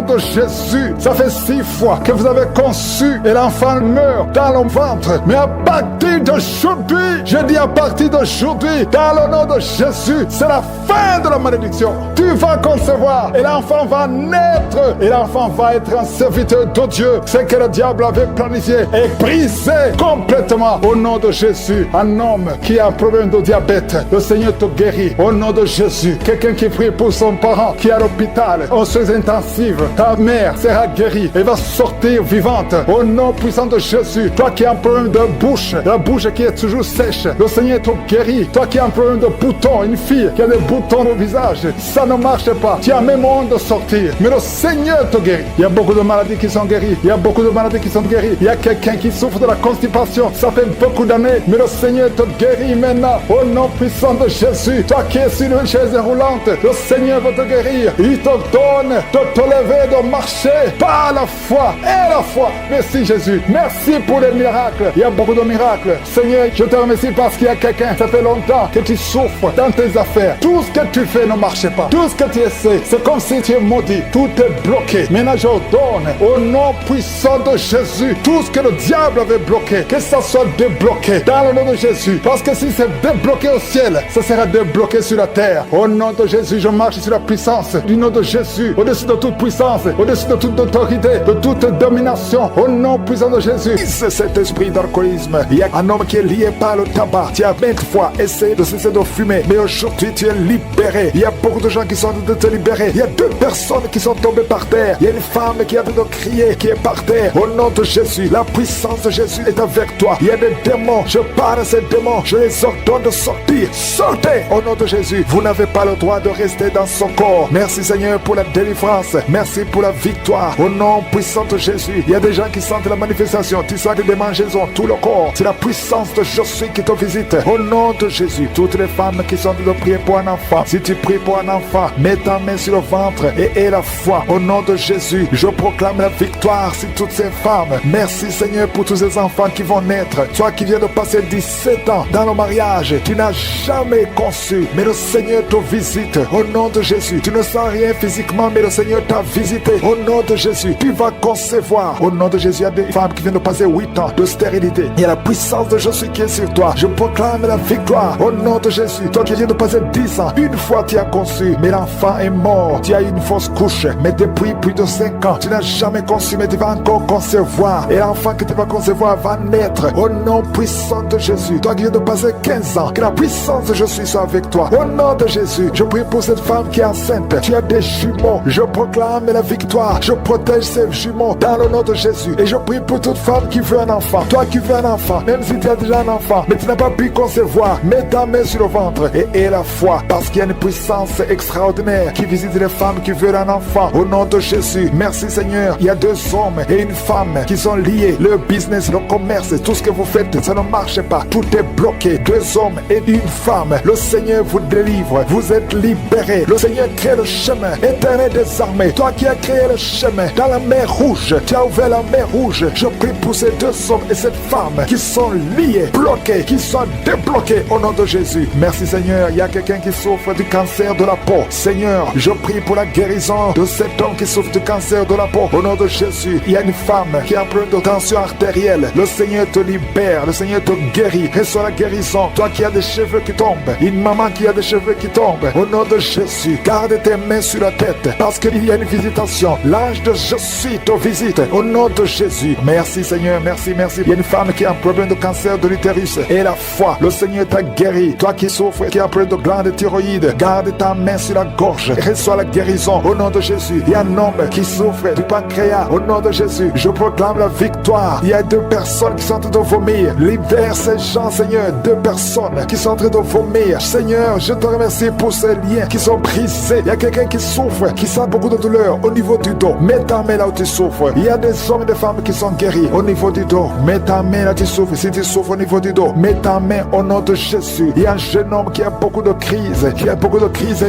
de Jésus, ça fait 6 fois que vous avez conçu et l'enfant meurt dans le ventre. Mais à partir d'aujourd'hui, je dis à partir d'aujourd'hui, dans le nom de Jésus, c'est la fin de la malédiction. Tu vas concevoir et l'enfant va naître et l'enfant va être un serviteur de Dieu. Ce que le diable avait planifié est brisé complètement au nom de Jésus. Un homme qui a un problème de diabète, le Seigneur te guérit au nom de Jésus. Quelqu'un qui prie pour son parent qui est à l'hôpital, aux soins intensifs, ta mère sera guérie et va sortir vivante au nom puissant de Jésus. Toi qui as un problème de bouche, la bouche qui est toujours sèche, le Seigneur te guérit. Toi qui as un problème de boutons, une fille qui a des boutons au visage, ça ne marche pas. Tu as même honte de sortir, mais le Seigneur te guérit. Il y a beaucoup de maladies qui sont guéries. Il y a beaucoup de maladies qui sont guéries. Il y a quelqu'un qui souffre de la constipation. Ça fait beaucoup d'années, mais le Seigneur te guérit maintenant au nom puissant de Jésus. Toi qui es sur une chaise roulante, le Seigneur va te guérir. Il te donne de te lever, de marcher par la foi et la foi. Merci Jésus. Merci pour les miracles. Il y a beaucoup de miracles. Seigneur, je te remercie parce qu'il y a quelqu'un, ça fait longtemps que tu souffres dans tes affaires. Tout ce que tu fais ne marche pas. Tout ce que tu essaies, c'est comme si tu es maudit. Tout est bloqué. Maintenant, je ordonne au nom puissant de Jésus, tout ce que le diable avait bloqué, que ça soit débloqué dans le nom de Jésus. Parce que si c'est débloqué au ciel, ça sera débloqué sur la terre. Au nom de Jésus, je marche sur la puissance du nom de Jésus, au-dessus de toute puissance, au-dessus de toute autorité, de toute domination. Au nom puissant de Jésus, c'est cet esprit d'alcoolisme. Il y a un homme qui est lié par le tabac. Tu as 20 fois essayé de cesser de fumer, mais aujourd'hui tu es libéré. Il y a beaucoup de gens qui sont en train de te libérer. Il y a 2 personnes qui sont tombées par terre. Il y a une femme qui est en train de crier, qui est par terre. Au nom de Jésus, la puissance de Jésus est avec toi. Il y a des démons, je parle à ces démons, je les ordonne de sortir. Sortez au nom de Jésus. Vous n'avez pas le droit de rester dans son corps. Merci Seigneur pour la délivrance. Merci pour la victoire. Au nom puissant de Jésus, il y a des gens qui sentent la manifestation. Tu sens des démangeaisons, tout le corps. C'est la puissance de Jésus qui te visite. Au nom de Jésus, toutes les femmes qui sont en train de prier pour un enfant, si tu pries pour un enfant, mets ta main sur le ventre et aie la foi. Au nom de Jésus, je proclame la victoire sur toutes ces femmes. Merci Seigneur pour tous ces enfants qui vont naître. Toi qui viens de passer 17 ans dans le mariage, tu n'as jamais conçu, mais le Seigneur te visite. Au nom de Jésus, tu ne sens rien physiquement, mais le Seigneur t'a visité. Au nom de Jésus, tu vas concevoir. Au nom de Jésus, il y a des femmes qui viennent de passer 8 ans de stérilité. Il y a la puissance de Jésus qui est sur toi. Je proclame la victoire. Au nom de Jésus, toi qui viens de passer 10 ans, une fois tu as conçu, mais l'enfant est mort. Tu as eu une fausse couche, mais depuis plus de 5 ans, tu n'as jamais conçu, mais tu vas encore concevoir. Et l'enfant que tu vas concevoir va naître. Au nom puissant de Jésus, toi qui viens de passer 15 ans, que la puissance de Jésus soit avec toi. Au nom de Jésus, je prie pour cette femme qui est enceinte. Tu as des jumeaux. Je proclame la victoire. Je protège ces jumeaux dans le nom de Jésus. Et je prie pour toute femme qui veut un enfant. Toi qui veux un enfant, même si tu as déjà un enfant, mais tu n'as pas pu concevoir, mets ta main sur le ventre et aie la foi. Parce qu'il y a une puissance extraordinaire qui visite les femmes qui veulent un enfant. Au nom de Jésus, merci Seigneur. Il y a 2 hommes et une femme qui sont liés. Le business, le commerce, tout ce que vous faites, ça ne marche pas. Tout est bloqué. 2 hommes et une femme. Le Seigneur vous délivre. Vous êtes libérés. Le Seigneur crée le chemin éternel des armées. Toi qui as créé le chemin dans la mer Rouge, tu as ouvert la mer Rouge. Je prie pour ces 2 hommes et cette femme qui sont liés, bloqués, qui sont débloqués au nom de Jésus. Merci Seigneur. Il y a quelqu'un qui souffre du cancer de la peau. Seigneur, je prie pour la guérison de cet homme qui souffre du cancer de la peau. Au nom de Jésus, il y a une femme qui a un problème de tension artérielle. Le Seigneur te libère. Le Seigneur te guérit. Reçois la guérison. Toi qui as des cheveux qui tombent. Une maman qui a des cheveux qui tombent. Au nom de Jésus, garde tes mains sur la tête parce qu'il y a une visitation. L'ange de Jésus te visite. Au nom de Jésus. Merci Seigneur. Merci, merci. Il y a une femme qui a un problème de cancer de l'utérus. Et la foi. Le Seigneur t'a guéri. Toi qui souffres, qui a un problème de glande thyroïde, garde ta main sur la gorge. Reçois la guérison. Au nom de Jésus. Il y a un homme qui souffre du pancréas. Au nom de Jésus, je proclame la victoire. Il y a 2 personnes qui sont en train de vomir. Libère ces gens, Seigneur. 2 personnes qui sont en train de vomir. Seigneur, je te remercie pour ces liens qui sont brisés. Il y a quelqu'un qui souffre, qui sent beaucoup de douleur au niveau du dos. Mets ta main là où tu souffres. Il y a des hommes et des femmes qui sont guéris au niveau du dos. Mets ta main là où tu souffres. Si tu tu souffres au niveau du dos, mets ta main au nom de Jésus. Il y a un jeune homme qui a beaucoup de crises,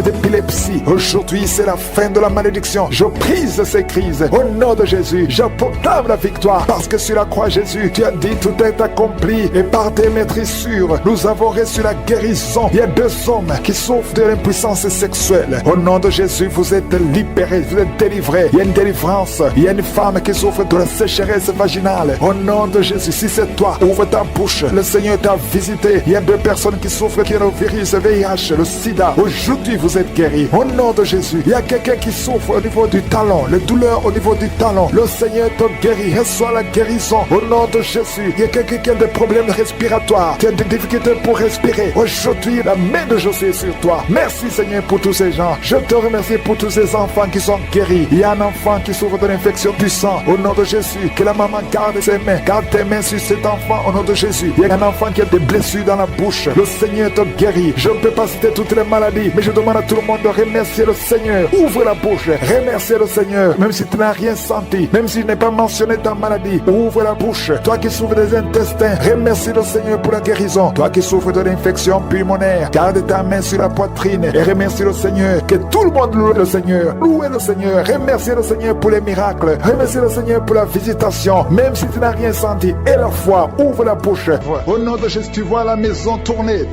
d'épilepsie. Aujourd'hui, c'est la fin de la malédiction. Je brise ces crises au nom de Jésus. Je proclame la victoire parce que sur la croix, Jésus, tu as dit tout est accompli et par tes maîtrissures, nous avons reçu la guérison. Il y a 2 hommes qui souffrent de l'impuissance sexuelle. Au nom de Jésus, vous êtes libérés, vous êtes délivrés. Il y a une délivrance. Il y a une femme qui souffre de la sécheresse vaginale. Au nom de Jésus, si c'est toi, ouvre ta bouche. Le Seigneur t'a visité. Il y a 2 personnes qui souffrent qui ont le virus VIH, le sida. Aujourd'hui, vous êtes guéris. Au nom de Jésus, il y a quelqu'un qui souffre au niveau du talon, les douleurs au niveau du talon. Le Seigneur te guérit. Reçois la guérison. Au nom de Jésus, il y a quelqu'un qui a des problèmes respiratoires, qui a des difficultés pour respirer. Aujourd'hui, la main de Josué est sur toi. Merci Seigneur pour tous ces gens. Je te remercie pour tous ces enfants qui sont guéris. Il y a un enfant qui souffre de l'infection du sang. Au nom de Jésus, que la maman garde ses mains. Garde tes mains sur cet enfant au nom de Jésus. Il y a un enfant qui a des blessures dans la bouche. Le Seigneur te guérit. Je ne peux pas citer toutes les maladies, mais je demande à tout le monde de remercier le Seigneur. Ouvre la bouche. Remercier le Seigneur. Même si tu n'as rien senti, même si je n'ai pas mentionné ta maladie, ouvre la bouche. Toi qui souffres des intestins, remercie le Seigneur pour la guérison. Toi qui souffres de l'infection pulmonaire, garde ta main sur la poitrine et remercie le Seigneur. Que tout le monde loue le Seigneur. Louez le Seigneur. Remercie le Seigneur pour les miracles. Remercie le Seigneur pour la visitation. Même si tu n'as rien senti, et la foi, ouvre la bouche. Au nom de Jésus, tu vois la maison tourner.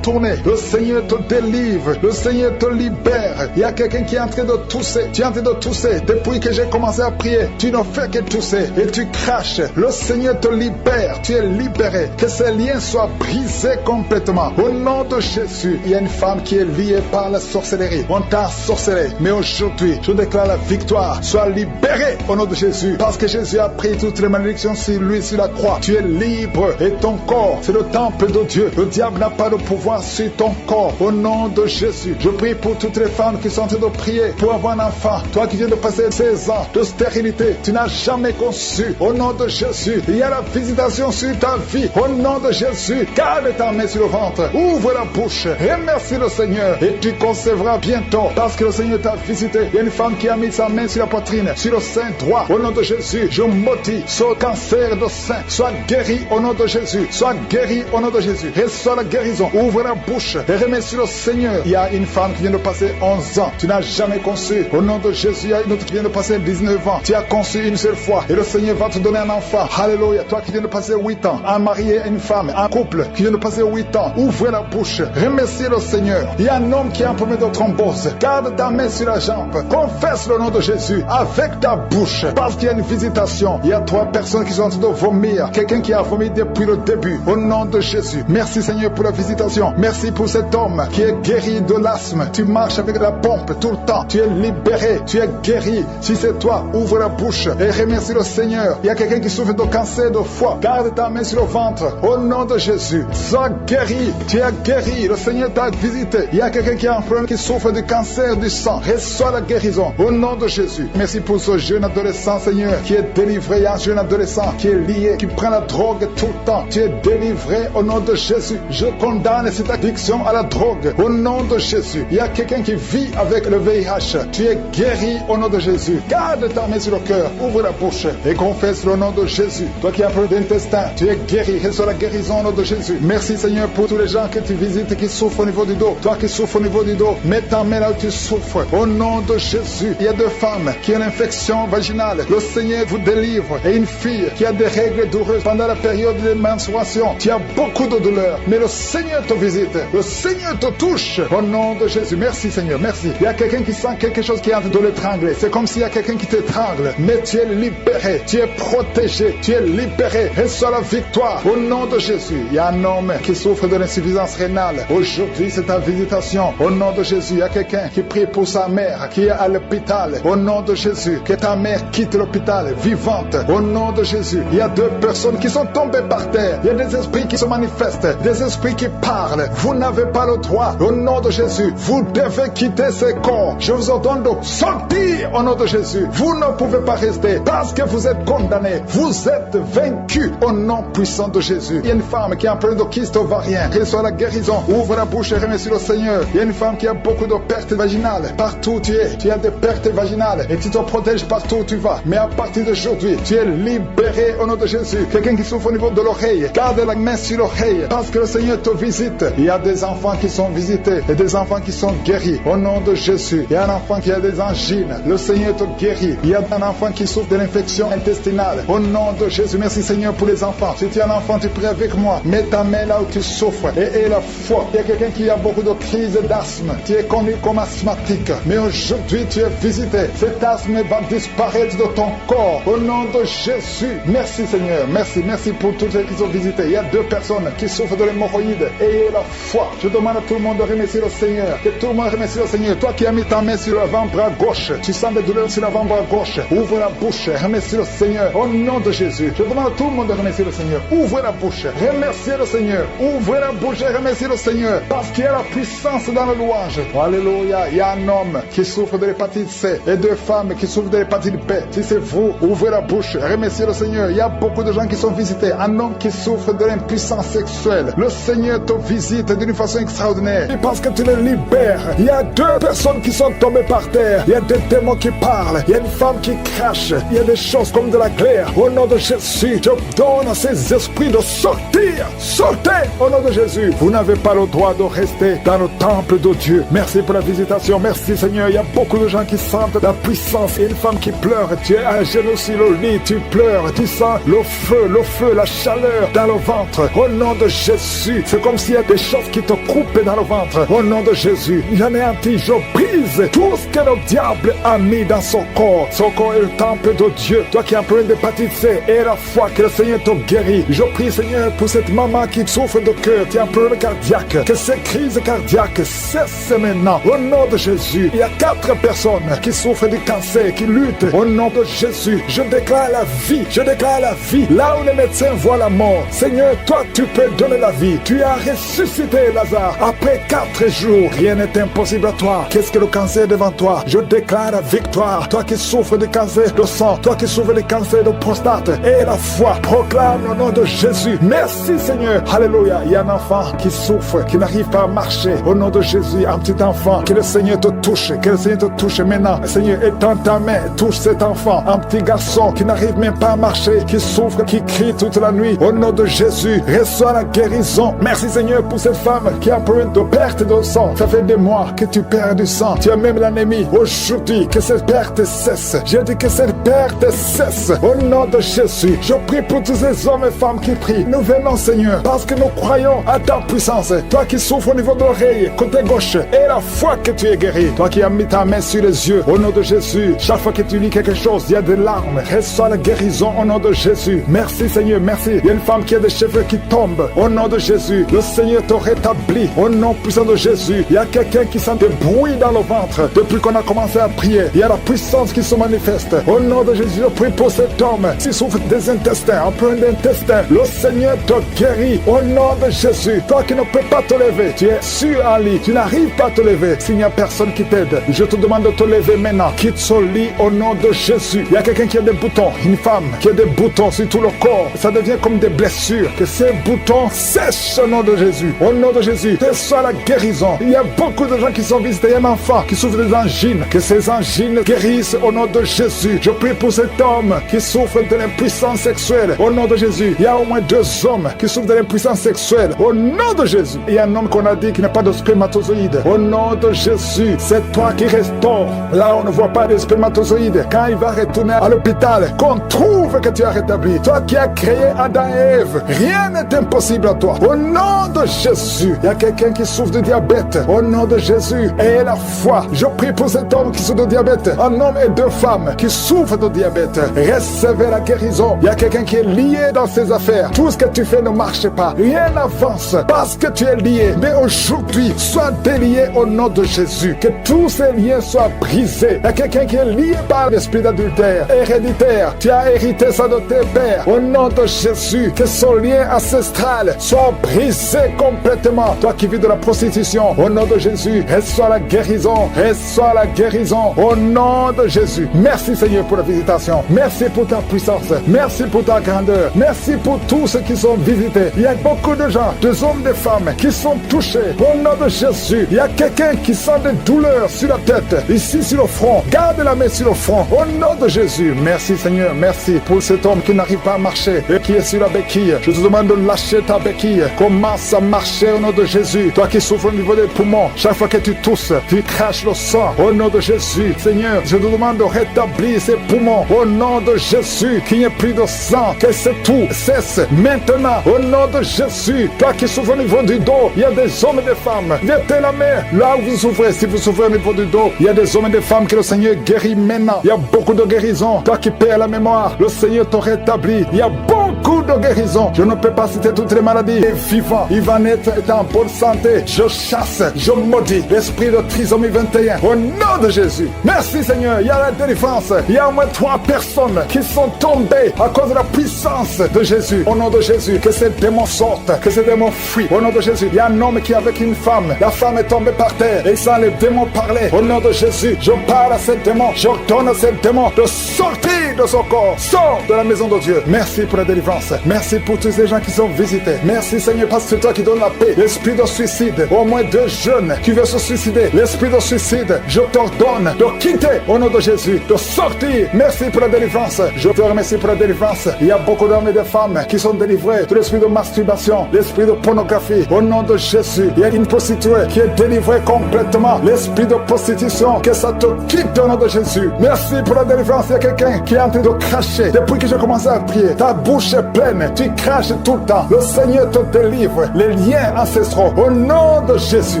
Le Seigneur te délivre. Le Seigneur te libère. Il y a quelqu'un qui est en train de tousser. Tu es en train de tousser. Depuis que j'ai commencé à prier, tu ne fais que tousser et tu craches. Le Seigneur te libère. Tu es libéré. Que ces liens soient brisés complètement. Au nom de Jésus, il y a une femme qui est liée par la sorcellerie. On t'a sorcelé. Mais aujourd'hui, je déclare la victoire. Sois libéré au nom de Jésus. Parce que Jésus a pris toutes les malédictions sur lui, sur la croix. Tu es libre et ton corps, c'est le temple de Dieu. Le diable n'a pas de pouvoir sur ton corps. Au nom de Jésus, je prie pour toutes les femmes qui sont en train de prier pour avoir un enfant. Toi qui viens de passer 16 ans de stérilité, tu n'as jamais conçu. Au nom de Jésus, il y a la visitation sur ta vie. Au nom de Jésus, garde ta main sur le ventre. Ouvre la bouche. Remercie le Seigneur et tu concevras bientôt parce que le Seigneur t'a visité. Il y a une femme qui a mis sa main sur la poitrine, sur le sein droit. Au nom de Jésus, je maudis ce cancer de sein. Sois guéri au nom de Jésus. Sois guéri au nom de Jésus. Reçois la guérison. Ouvre la bouche et remercie le Seigneur. Il y a une femme qui vient de passer 11 ans. Tu n'as jamais conçu. Au nom de Jésus, il y a une autre qui vient de passer 19 ans. Tu as conçu une seule fois et le Seigneur va te donner un enfant. Alléluia. Toi qui viens de passer 8 ans, un marié et une femme, un couple qui vient de passer 8 ans. Ouvre la bouche. Remercie le Seigneur. Il y a un homme qui a un problème de thrombose. Garde ta main sur la jambe. Confesse le nom de Jésus avec ta bouche. Parce qu'il y a une visitation. Il y a 3 personnes qui sont en train de vomir. Quelqu'un qui a vomi depuis le début. Au nom de Jésus. Merci Seigneur pour la visitation. Merci pour cet homme qui est guéri de l'asthme. Tu marches avec la pompe tout le temps. Tu es libéré. Tu es guéri. Si c'est toi, ouvre la bouche et remercie le Seigneur. Il y a quelqu'un qui souffre de cancer de foie. Garde ta main sur le ventre. Au nom de Jésus. Sois guéri. Tu es guéri. Le Seigneur t'a visité. Il y a quelqu'un qui a un problème qui souffre du cancer du sang. Reçois la guérison. Au nom de Jésus. Merci pour ce jeune adolescent, Seigneur, qui est délivré. Il y a un jeune adolescent qui est lié, qui prend la drogue tout le temps. Tu es délivré au nom de Jésus. Je condamne cette addiction à la drogue. Au nom de Jésus. Il y a quelqu'un qui vit avec le VIH. Tu es guéri au nom de Jésus. Garde ta main sur le cœur. Ouvre la bouche et confesse le nom de Jésus. Toi qui as un problème d'intestin, tu es guéri. Reçois la guérison au nom de Jésus. Merci Seigneur pour tous les gens que tu visites qui souffrent au niveau du dos. Toi qui souffres au niveau du dos, mets ta main là où tu souffres. Au nom de Jésus. Il y a 2 femmes qui ont une infection vaginale. Le Seigneur vous délivre. Et une fille qui a des règles douloureuses pendant la période de menstruation. Tu as beaucoup de douleurs. Mais le Seigneur te visite. Le Seigneur te touche. Au nom de Jésus. Merci Seigneur. Merci. Il y a quelqu'un qui sent quelque chose qui est en train de l'étrangler. C'est comme s'il y a quelqu'un qui t'étrangle. Mais tu es libéré. Tu es protégé. Tu es libéré. Reçois la victoire. Au nom de Jésus. Il y a un homme qui souffre de l'insuffisance rénale. Aujourd'hui, c'est ta visitation. Au nom de Jésus. Il y a quelqu'un qui prie pour sa mère qui est à l'hôpital. Au nom de Jésus. Que ta mère quitte l'hôpital vivante. Au nom de Jésus. Il y a 2 personnes qui sont tombées par terre. Il y a des esprits qui se manifestent. Des esprits qui parlent. Vous n'avez pas le droit. Au nom de Jésus. Vous devez quitter ces corps. Je vous ordonne de sortir au nom de Jésus. Vous ne pouvez pas rester parce que vous êtes condamnés. Vous êtes vaincus au nom puissant de Jésus. Il y a une femme qui a un problème de kyste ovarien. Reçois la guérison. Ouvre la bouche et remercie le Seigneur. Il y a une femme qui a beaucoup de pertes vaginales. Partout où tu es, tu as des pertes vaginales et tu te protèges partout où tu vas. Mais à partir d'aujourd'hui, tu es libéré au nom de Jésus. Quelqu'un qui souffre au niveau de l'oreille. Garde la main sur l'oreille parce que le Seigneur te visite. Il y a des enfants qui sont visités et des enfants qui sont guéris. Au nom de Jésus, il y a un enfant qui a des angines. Le Seigneur te guérit. Il y a un enfant qui souffre de l'infection intestinale. Au nom de Jésus, merci Seigneur pour les enfants. Si tu es un enfant, tu pries avec moi. Mets ta main là où tu souffres et aie la foi. Il y a quelqu'un qui a beaucoup de crises d'asthme. Tu es connu comme asthmatique. Mais aujourd'hui, tu es visité. Cet asthme va disparaître de ton corps. Au nom de Jésus. Merci Seigneur. Merci pour tous ceux qui sont visités. Il y a 2 personnes qui souffrent de l'hémorroïde. Ayez la foi. Je demande à tout le monde de remercier le Seigneur. Que tout le monde remercie le Seigneur. Toi qui as mis ta main sur l'avant-bras gauche, tu sens des douleurs sur l'avant-bras gauche. Ouvre la bouche. Remercie le Seigneur. Au nom de Jésus. Je demande à tout le monde de remercier le Seigneur. Ouvre la bouche. Remerciez le Seigneur. Ouvrez la bouche et remerciez le Seigneur. Parce qu'il y a la puissance dans la louange. Alléluia. Il y a un homme qui souffre de l'hépatite C et 2 femmes qui souffrent de l'hépatite B. Si c'est vous, ouvrez la bouche. Remerciez le Seigneur. Il y a beaucoup de gens qui sont visités. Un homme qui souffre de l'impuissance sexuelle. Le Seigneur te visite d'une façon extraordinaire. Et parce que tu les libères. Il y a 2 personnes qui sont tombées par terre. Il y a des démons qui parlent. Il y a une femme qui crache. Il y a des choses comme de la glaire. Au nom de Jésus, je donne à ces esprits de sortir. Sortez au nom de Jésus. Vous n'avez pas le droit de rester dans le temple de Dieu. Merci pour la visitation. Merci Seigneur. Il y a beaucoup de gens qui sentent la puissance. Il y a une femme qui pleure. Tu es à genoux sur le lit. Tu pleures. Tu sens le feu, la chaleur dans le ventre. Au nom de Jésus. C'est comme s'il y a des choses qui te coupent dans le ventre. Au nom de Jésus. J'anéantis, je brise tout ce que le diable a mis dans son corps. Son corps est le temple de Dieu. Toi qui as un problème d'hépatite C, et la foi que le Seigneur te guérit. Je prie Seigneur pour cette maman qui souffre de cœur. Tu as un problème cardiaque. Que ces crises cardiaques cessent maintenant. Au nom de Jésus. Il y a 4 personnes qui souffrent du cancer, qui luttent. Au nom de Jésus. Je déclare la vie. Je déclare la vie. Là où les médecins voient la mort. Seigneur, toi tu peux donner la vie. Tu as ressuscité Lazare. Après 4 jours, rien n'est impossible à toi. Qu'est-ce que le cancer devant toi? Je déclare la victoire. Toi qui souffres de cancer de sang, toi qui souffres de cancer de prostate, et la foi, proclame le nom de Jésus. Merci Seigneur. Alléluia. Il y a un enfant qui souffre, qui n'arrive pas à marcher. Au nom de Jésus, un petit enfant, que le Seigneur te touche, que le Seigneur te touche maintenant. Seigneur, étends ta main, touche cet enfant, un petit garçon qui n'arrive même pas à marcher, qui souffre, qui crie toute la nuit. Au nom de Jésus, reçois la guérison. Merci Seigneur pour cette femme qui a un problème de perte de sang. Ça fait des mois que tu perds du sang. Tu as même l'anémie. Aujourd'hui, que cette perte cesse. Je dis que cette perte cesse. Au nom de Jésus, je prie pour tous ces hommes et femmes qui prient. Nous venons Seigneur, parce que nous croyons à ta puissance. Toi qui souffres au niveau de l'oreille, côté gauche, et la foi que tu es guéri. Toi qui as mis ta main sur les yeux. Au nom de Jésus, chaque fois que tu lis quelque chose, il y a des larmes. Reçois la guérison au nom de Jésus. Merci Seigneur, merci. Il y a une femme qui a des cheveux qui tombent. Au nom de Jésus, le Seigneur te rétablit. Au nom puissant de Jésus, il y a quelqu'un qui sent des bruits dans le ventre. Depuis qu'on a commencé à prier, il y a la puissance qui se manifeste. Au nom de Jésus, je prie pour cet homme qui souffre des intestins, un problème d'intestin. Le Seigneur te guérit. Au nom de Jésus, toi qui ne peux pas te lever, tu es sur un lit, tu n'arrives pas à te lever. S'il n'y a personne qui t'aide, je te demande de te lever maintenant. Quitte ce lit au nom de Jésus. Il y a quelqu'un qui a des boutons, une femme qui a des boutons sur tout le corps. Ça devient comme des blessures. Que ces boutons sèchent au nom de Jésus. Au nom de Jésus, reçois la guérison. Il y a beaucoup de gens qui sont visités. Il y a un enfant qui souffre des angines. Que ces angines guérissent au nom de Jésus. Je prie pour cet homme qui souffre de l'impuissance sexuelle. Au nom de Jésus. Il y a au moins 2 hommes qui souffrent de l'impuissance sexuelle. Au nom de Jésus. Il y a un homme qu'on a dit qui n'a pas de spermatozoïdes. Au nom de Jésus. C'est toi qui restaure. Là, on ne voit pas de spermatozoïdes. Quand il va retourner à l'hôpital, qu'on trouve que tu as rétabli. Toi qui as créé Adam et Ève. Rien n'est impossible à toi. Au nom de Jésus. Il y a quelqu'un qui souffre de diabète. Au nom de Jésus. Et la foi. Je prie pour cet homme qui souffre de diabète. Un homme et 2 femmes qui souffrent de diabète. Recevez la guérison. Il y a quelqu'un qui est lié dans ses affaires. Tout ce que tu fais ne marche pas. Rien n'avance parce que tu es lié. Mais aujourd'hui, sois délié au nom de Jésus. Que tous ces liens soient brisés. Il y a quelqu'un qui est lié par l'esprit d'adultère héréditaire. Tu as hérité ça de tes pères. Au nom de Jésus, que son lien ancestral soit brisé complètement. Toi qui vis de la prostitution, au nom de Jésus, reçois la guérison. Reçois la guérison au nom de Jésus. Merci Seigneur pour la visitation. Merci pour ta puissance. Merci pour ta grandeur. Merci pour tous ceux qui sont visités. Il y a beaucoup de gens, des hommes, des femmes qui sont touchés. Au nom de Jésus, il y a quelqu'un qui sent des douleurs sur la tête, ici sur le front. Garde la main sur le front. Au nom de Jésus. Merci Seigneur. Merci pour cet homme qui n'arrive pas à marcher et qui est sur sur la béquille. Je te demande de lâcher ta béquille. Commence à marcher au nom de Jésus. Toi qui souffres au niveau des poumons, chaque fois que tu tousses, tu craches le sang. Au nom de Jésus, Seigneur, je te demande de rétablir ces poumons. Au nom de Jésus, qu'il n'y ait plus de sang, que c'est tout cesse maintenant. Au nom de Jésus, toi qui souffres au niveau du dos, il y a des hommes et des femmes. Mettez la main là où vous souffrez. Si vous souffrez au niveau du dos, il y a des hommes et des femmes que le Seigneur guérit maintenant. Il y a beaucoup de guérisons. Toi qui perds la mémoire, le Seigneur te rétablit. Il y a beaucoup de guérisons. Je ne peux pas citer toutes les maladies. Il est vivant. Il va naître et en bonne santé. Je chasse, je maudis l'esprit de trisomie 21. Au nom de Jésus. Merci Seigneur. Il y a la délivrance. Il y a au moins 3 personnes qui sont tombées à cause de la puissance de Jésus. Au nom de Jésus, que ces démons sortent, que ces démons fuient. Au nom de Jésus, il y a un homme qui est avec une femme. La femme est tombée par terre et sans les démons parler. Au nom de Jésus, je parle à ces démons. J'ordonne à ces démons de sortir de son corps. Sors de la maison de Dieu. Merci pour la délivrance. Merci pour tous ces gens qui sont visités. Merci Seigneur parce que c'est toi qui donnes la paix. L'esprit de suicide, au moins 2 jeunes qui veulent se suicider. L'esprit de suicide, je t'ordonne de quitter au nom de Jésus, de sortir. Merci pour la délivrance. Je te remercie pour la délivrance. Il y a beaucoup d'hommes et de femmes qui sont délivrés de l'esprit de masturbation, l'esprit de pornographie. Au nom de Jésus, il y a une prostituée qui est délivrée complètement. L'esprit de prostitution, que ça te quitte au nom de Jésus. Merci pour la délivrance. Il y a quelqu'un qui est en train de cracher. Depuis que j'ai commencé à prier, ta bouche est pleine. Tu craches tout le temps. Le Seigneur te délivre. Les liens ancestraux. Au nom de Jésus.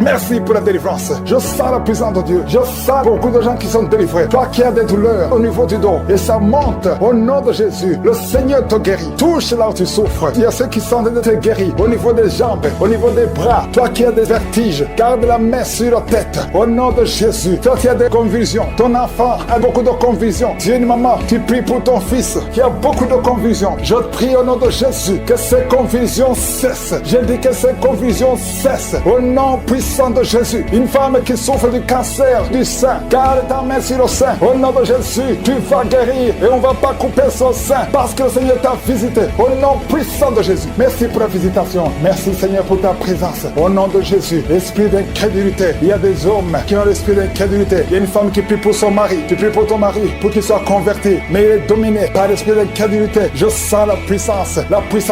Merci pour la délivrance. Je sens la puissance de Dieu. Je sens beaucoup de gens qui sont délivrés. Toi qui as des douleurs au niveau du dos et ça monte au nom de Jésus. Le Seigneur te guérit. Touche là où tu souffres. Il y a ceux qui sont déjà guéris au niveau des jambes, au niveau des bras. Toi qui as des vertiges, garde la main sur la tête. Au nom de Jésus. Toi qui as des convulsions. Ton enfant a beaucoup de convulsions. Tu es une maman. Tu pries pour ton fils qui a beaucoup de convulsions. Je prie au nom de Jésus que ces convulsions cessent. Je dis que ces convulsions cessent. Au nom puissant de Jésus. Une femme qui souffre du cancer du sein, garde ta main sur le sein. Au nom de Jésus, tu vas guérir et on ne va pas couper son sein parce que le Seigneur t'a visité. Au nom puissant de Jésus. Merci pour la visitation. Merci Seigneur pour ta présence. Au nom de Jésus, esprit d'incrédulité. Il y a des hommes qui ont l'esprit d'incrédulité. Il y a une femme qui prie pour son mari. Tu pries pour ton mari pour qu'il soit converti. Mais il est dominé par l'esprit d'incrédulité. Je sens la puissance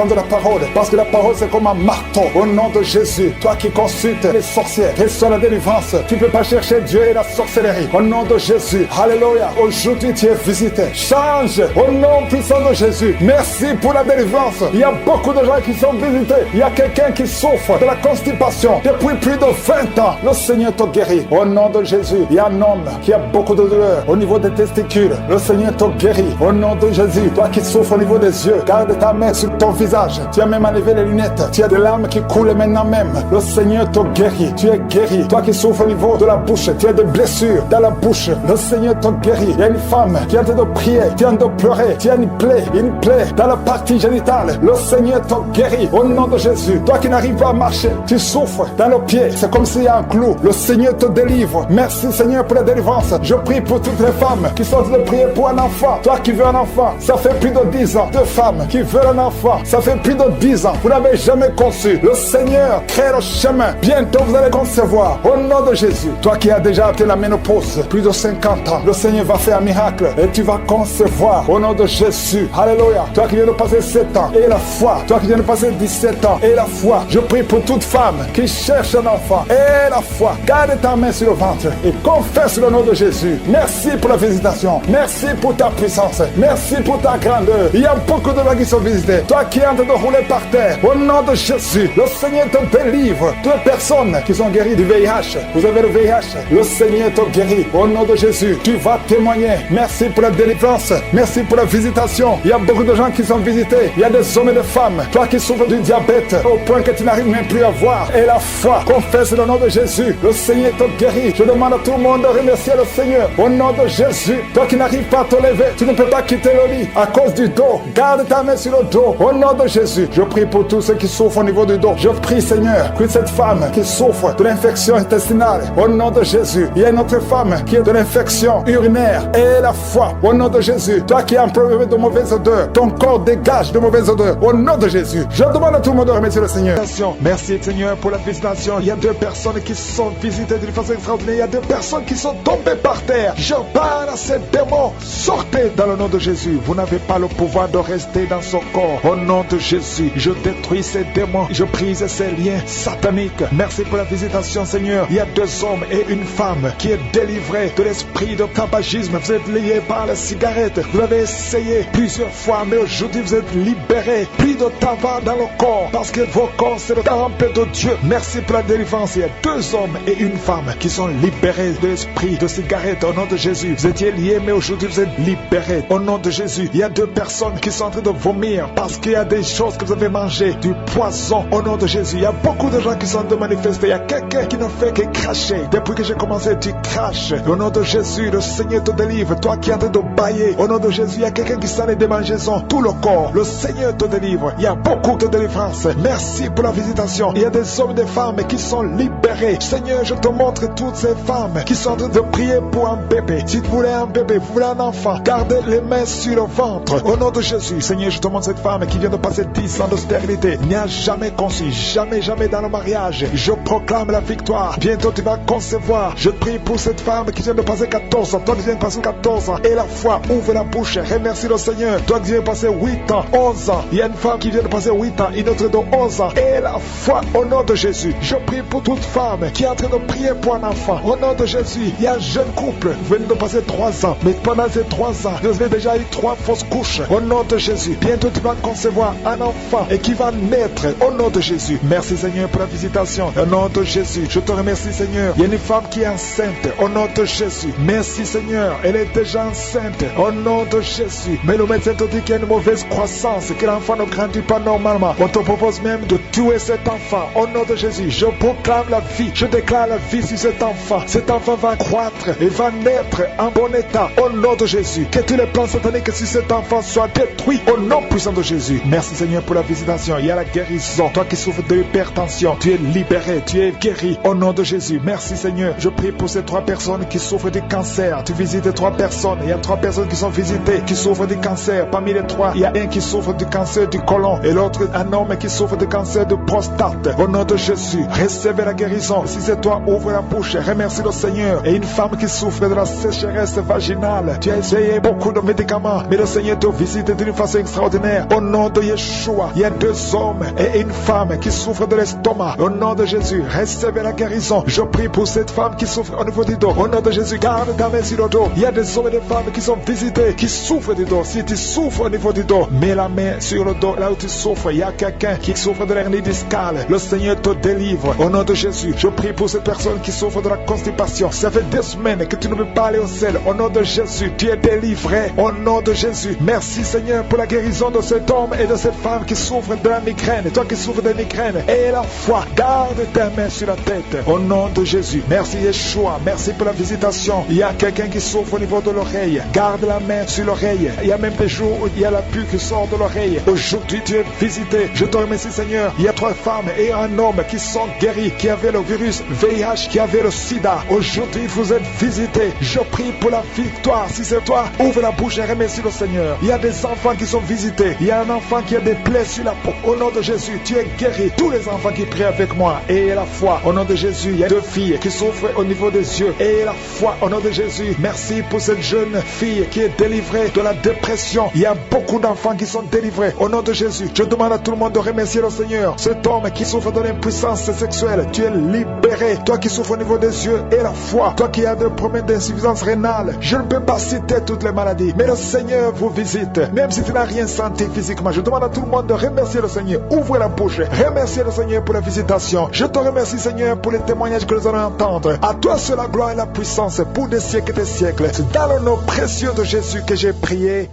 de la parole. Parce que la parole c'est comme un marteau. Au nom de Jésus, toi qui consultes les sorcières, reçois la délivrance. Tu ne peux pas chercher Dieu et la sorcellerie. Au nom de Jésus, alléluia. Aujourd'hui tu es visité. Change au nom puissant de Jésus. Merci pour la délivrance. Il y a beaucoup de gens qui sont visités. Il y a quelqu'un qui souffre de la constipation depuis plus de 20 ans. Le Seigneur te guérit. Au nom de Jésus, il y a un homme qui a beaucoup de douleur au niveau des testicules. Le Seigneur te guérit. Au nom de Jésus, toi qui souffres au niveau des yeux, garde ta main sur ton visage. Tu as même enlevé les lunettes. Tu as des larmes qui coulent maintenant même. Le Seigneur te guérit. Tu es guéri. Toi qui souffres au niveau de la bouche, tu as des blessures dans la bouche. Le Seigneur te guérit. Il y a une femme qui est en train de prier, qui est en train de pleurer. Tu as une plaie dans la partie génitale. Le Seigneur te guérit. Au nom de Jésus, toi qui n'arrives pas à marcher, tu souffres dans le pied. C'est comme s'il y a un clou. Le Seigneur te délivre. Merci Seigneur pour la délivrance. Je prie pour toutes les femmes qui sont en train de prier pour un enfant. Toi qui veux un enfant, ça fait plus de 10 ans. Deux femmes qui veulent un enfant, ça fait plus de 10 ans. Vous n'avez jamais conçu. Le Seigneur crée le chemin. Bientôt vous allez concevoir. Au nom de Jésus. Toi qui as déjà atteint la ménopause, plus de 50 ans, le Seigneur va faire un miracle et tu vas concevoir. Au nom de Jésus. Alléluia. Toi qui viens de passer 7 ans et la foi. Toi qui viens de passer 17 ans et la foi. Je prie pour toute femme qui cherche un enfant et la foi. Garde ta main sur le ventre et confesse le nom de Jésus. Merci pour la visitation. Merci pour ta puissance. Merci pour ta grandeur. Il y a beaucoup de gens qui sont visités. Toi qui es en train de rouler par terre, au nom de Jésus, le Seigneur te délivre. Toutes les personnes qui sont guéries du VIH, vous avez le VIH, le Seigneur te guérit. Au nom de Jésus, tu vas témoigner. Merci pour la délivrance. Merci pour la visitation. Il y a beaucoup de gens qui sont visités. Il y a des hommes et des femmes. Toi qui souffres du diabète, au point que tu n'arrives même plus à voir. Et la foi, confesse le nom de Jésus. Le Seigneur te guérit. Je demande à tout le monde de remercier le Seigneur. Au nom de Jésus, toi qui n'arrives pas à te lever, tu ne peux pas quitter le lit à cause du dos. Garde ta main sur le dos. Au nom de Jésus, je prie pour tous ceux qui souffrent au niveau du dos. Je prie, Seigneur, que cette femme qui souffre de l'infection intestinale, au nom de Jésus, il y a une autre femme qui est de l'infection urinaire. Et la foi, au nom de Jésus, toi qui as un problème de mauvaise odeur, ton corps dégage de mauvaise odeur. Au nom de Jésus, je demande à tout le monde de remercier le Seigneur. Merci Seigneur pour la visitation. Il y a 2 personnes qui sont visitées d'une façon extraordinaire. Il y a 2 personnes qui sont tombées par terre. Je parle à ces démons. Sortez Sortez dans le nom de Jésus. Vous n'avez pas le pouvoir de rester dans son corps. Au nom de Jésus, je détruis ces démons. Je brise ces liens sataniques. Merci pour la visitation, Seigneur. Il y a 2 hommes et une femme qui est délivrée de l'esprit de tabagisme. Vous êtes liés par la cigarette. Vous avez essayé plusieurs fois, mais aujourd'hui vous êtes libérés. Plus de tabac dans le corps, parce que vos corps c'est le temple de Dieu. Merci pour la délivrance. Il y a 2 hommes et une femme qui sont libérés de l'esprit de cigarette. Au nom de Jésus, vous étiez liés, mais aujourd'hui vous êtes libérés. Au nom de Jésus, il y a 2 personnes qui sont en train de vomir parce qu'il y a des choses que vous avez mangées, du poison. Au nom de Jésus, il y a beaucoup de gens qui sont en train de manifester. Il y a quelqu'un qui ne fait que cracher. Depuis que j'ai commencé, tu craches. Au nom de Jésus, le Seigneur te délivre. Toi qui es en train de bailler, au nom de Jésus, il y a quelqu'un qui s'en est démangeaison. Tout le corps, le Seigneur te délivre. Il y a beaucoup de délivrance. Merci pour la visitation. Il y a des hommes et des femmes qui sont libérés. Seigneur, je te montre toutes ces femmes qui sont en train de prier pour un bébé. Si vous voulez un bébé, vous voulez un enfant, gardez les mains sur le ventre. Au nom de Jésus, Seigneur, je te montre cette femme qui vient de passer 10 ans de stérilité. N'y a jamais conçu, jamais dans le mariage. Je proclame la victoire. Bientôt tu vas concevoir. Je prie pour cette femme qui vient de passer 14 ans. Toi qui viens de passer 14 ans. Et la foi, ouvre la bouche. Remercie le Seigneur. Toi qui viens de passer 8 ans, 11 ans. Il y a une femme qui vient de passer 8 ans, une autre de 11 ans. Et la foi, au nom de Jésus. Je prie pour toute femme qui est en train de prier pour un enfant. Au nom de Jésus, il y a un jeune couple. Vous venez de passer 3 ans. Mais pendant ces 3 ans, vous avez déjà eu 3 fausses couches. Au nom de Jésus. Bientôt tu vas concevoir un enfant et qui va naître. Au nom de Jésus. Merci Seigneur pour la visitation. Au nom de Jésus. Je te remercie Seigneur. Il y a une femme qui est enceinte. Au nom de Jésus. Merci Seigneur. Elle est déjà enceinte. Au nom de Jésus. Mais le médecin te dit qu'il y a une mauvaise croissance. Que l'enfant ne grandit pas normalement. On te propose même de tuer cet enfant. Au nom de Jésus. Je proclame la vie. Je déclare la vie sur cet enfant. Cet enfant va croître et va naître en bon état. Au nom de Jésus. Que tous les plans sataniques sur cet enfant soient détruits. Au nom puissant de Jésus. Merci Seigneur pour la visitation. Il y a la guérison. Toi qui souffres de l'hypertension, tu es libéré, tu es guéri. Au nom de Jésus. Merci Seigneur. Je prie pour ces 3 personnes qui souffrent du cancer. Tu visites 3 personnes. Il y a 3 personnes qui sont visitées, qui souffrent du cancer. Parmi les 3, il y a un qui souffre du cancer du côlon et l'autre un homme qui souffre du cancer de prostate. Au nom de Jésus, recevez la guérison. Si c'est toi, ouvre la bouche. Remercie le Seigneur. Et une femme qui souffre de la sécheresse vaginale. Tu as essayé beaucoup de médicaments, mais le Seigneur te visite d'une façon extraordinaire. Au nom de Yeshua, il y a 2 hommes et une femme qui souffrent de l'estomac. Au nom de Jésus, recevez la guérison. Je prie pour cette femme qui souffre au niveau du dos. Au nom de Jésus, garde ta main sur le dos. Il y a des hommes et des femmes qui sont visités, qui souffrent du dos. Si tu souffres au niveau du dos, mets la main sur le dos, là où tu souffres. Il y a quelqu'un qui souffre de l'hernie discale. Le Seigneur te délivre. Au nom de Jésus, je prie pour cette personne qui souffre de la constipation. Ça fait 2 semaines que tu ne peux pas aller au ciel. Au nom de Jésus, tu es délivré. Au nom de Jésus, merci Seigneur pour la guérison de cet homme et de cette femme qui souffrent de la migraine. Toi qui souffres de migraine, et la foi, garde ta main sur la tête. Au nom de Jésus, merci Yeshua. Merci pour la visitation. Il y a quelqu'un qui souffre au niveau de l'oreille. Garde la main sur l'oreille. Il y a même des jours où il y a la pluie qui sort de l'oreille. Aujourd'hui, tu es visité. Je te remercie Seigneur. Il y a 3 femmes et un homme qui sont guéris, qui avaient le virus VIH, qui avaient le sida. Aujourd'hui, vous êtes visités. Je prie pour la victoire. Si c'est toi, ouvre la bouche et remercie le Seigneur. Il y a des enfants qui sont visités. Il y a un enfant qui a des plaies sur la peau. Au nom de Jésus, tu es guéri. Tous les enfants qui prient avec moi, et la foi. Au nom de Jésus, il y a 2 filles qui souffrent au niveau des yeux. Et la foi, au nom de Jésus. Merci pour cette jeune fille qui est délivrée de la dépression. Il y a beaucoup d'enfants qui sont délivrés. Au nom de Jésus, je demande à tout le monde de remercier le Seigneur. Cet homme qui souffre de l'impuissance sexuelle, tu es libéré. Toi qui souffres au niveau des yeux, et la foi. Toi qui as des problèmes d'insuffisance rénale. Je ne peux pas citer toutes les maladies, mais le Seigneur vous visite. Même si tu n'as rien senti physiquement, je demande à tout le monde de remercier le Seigneur. Ouvre la bouche. Remercier le Seigneur pour la visitation. Je te remercie Seigneur pour les témoignages que nous allons entendre. À toi seul la gloire et la puissance pour des siècles et des siècles. C'est dans le nom précieux de Jésus que j'ai prié.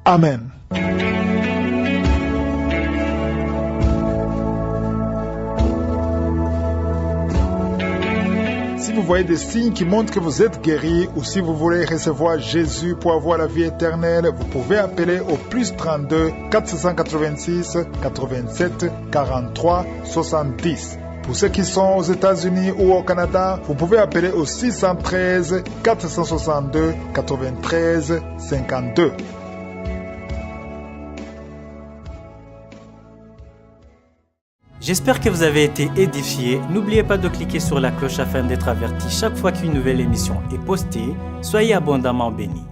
Amen. Si vous voyez des signes qui montrent que vous êtes guéri, ou si vous voulez recevoir Jésus pour avoir la vie éternelle, vous pouvez appeler au plus 32 486 87 43 70. Pour ceux qui sont aux États-Unis ou au Canada, vous pouvez appeler au 613 462 93 52. J'espère que vous avez été édifiés. N'oubliez pas de cliquer sur la cloche afin d'être averti chaque fois qu'une nouvelle émission est postée. Soyez abondamment bénis.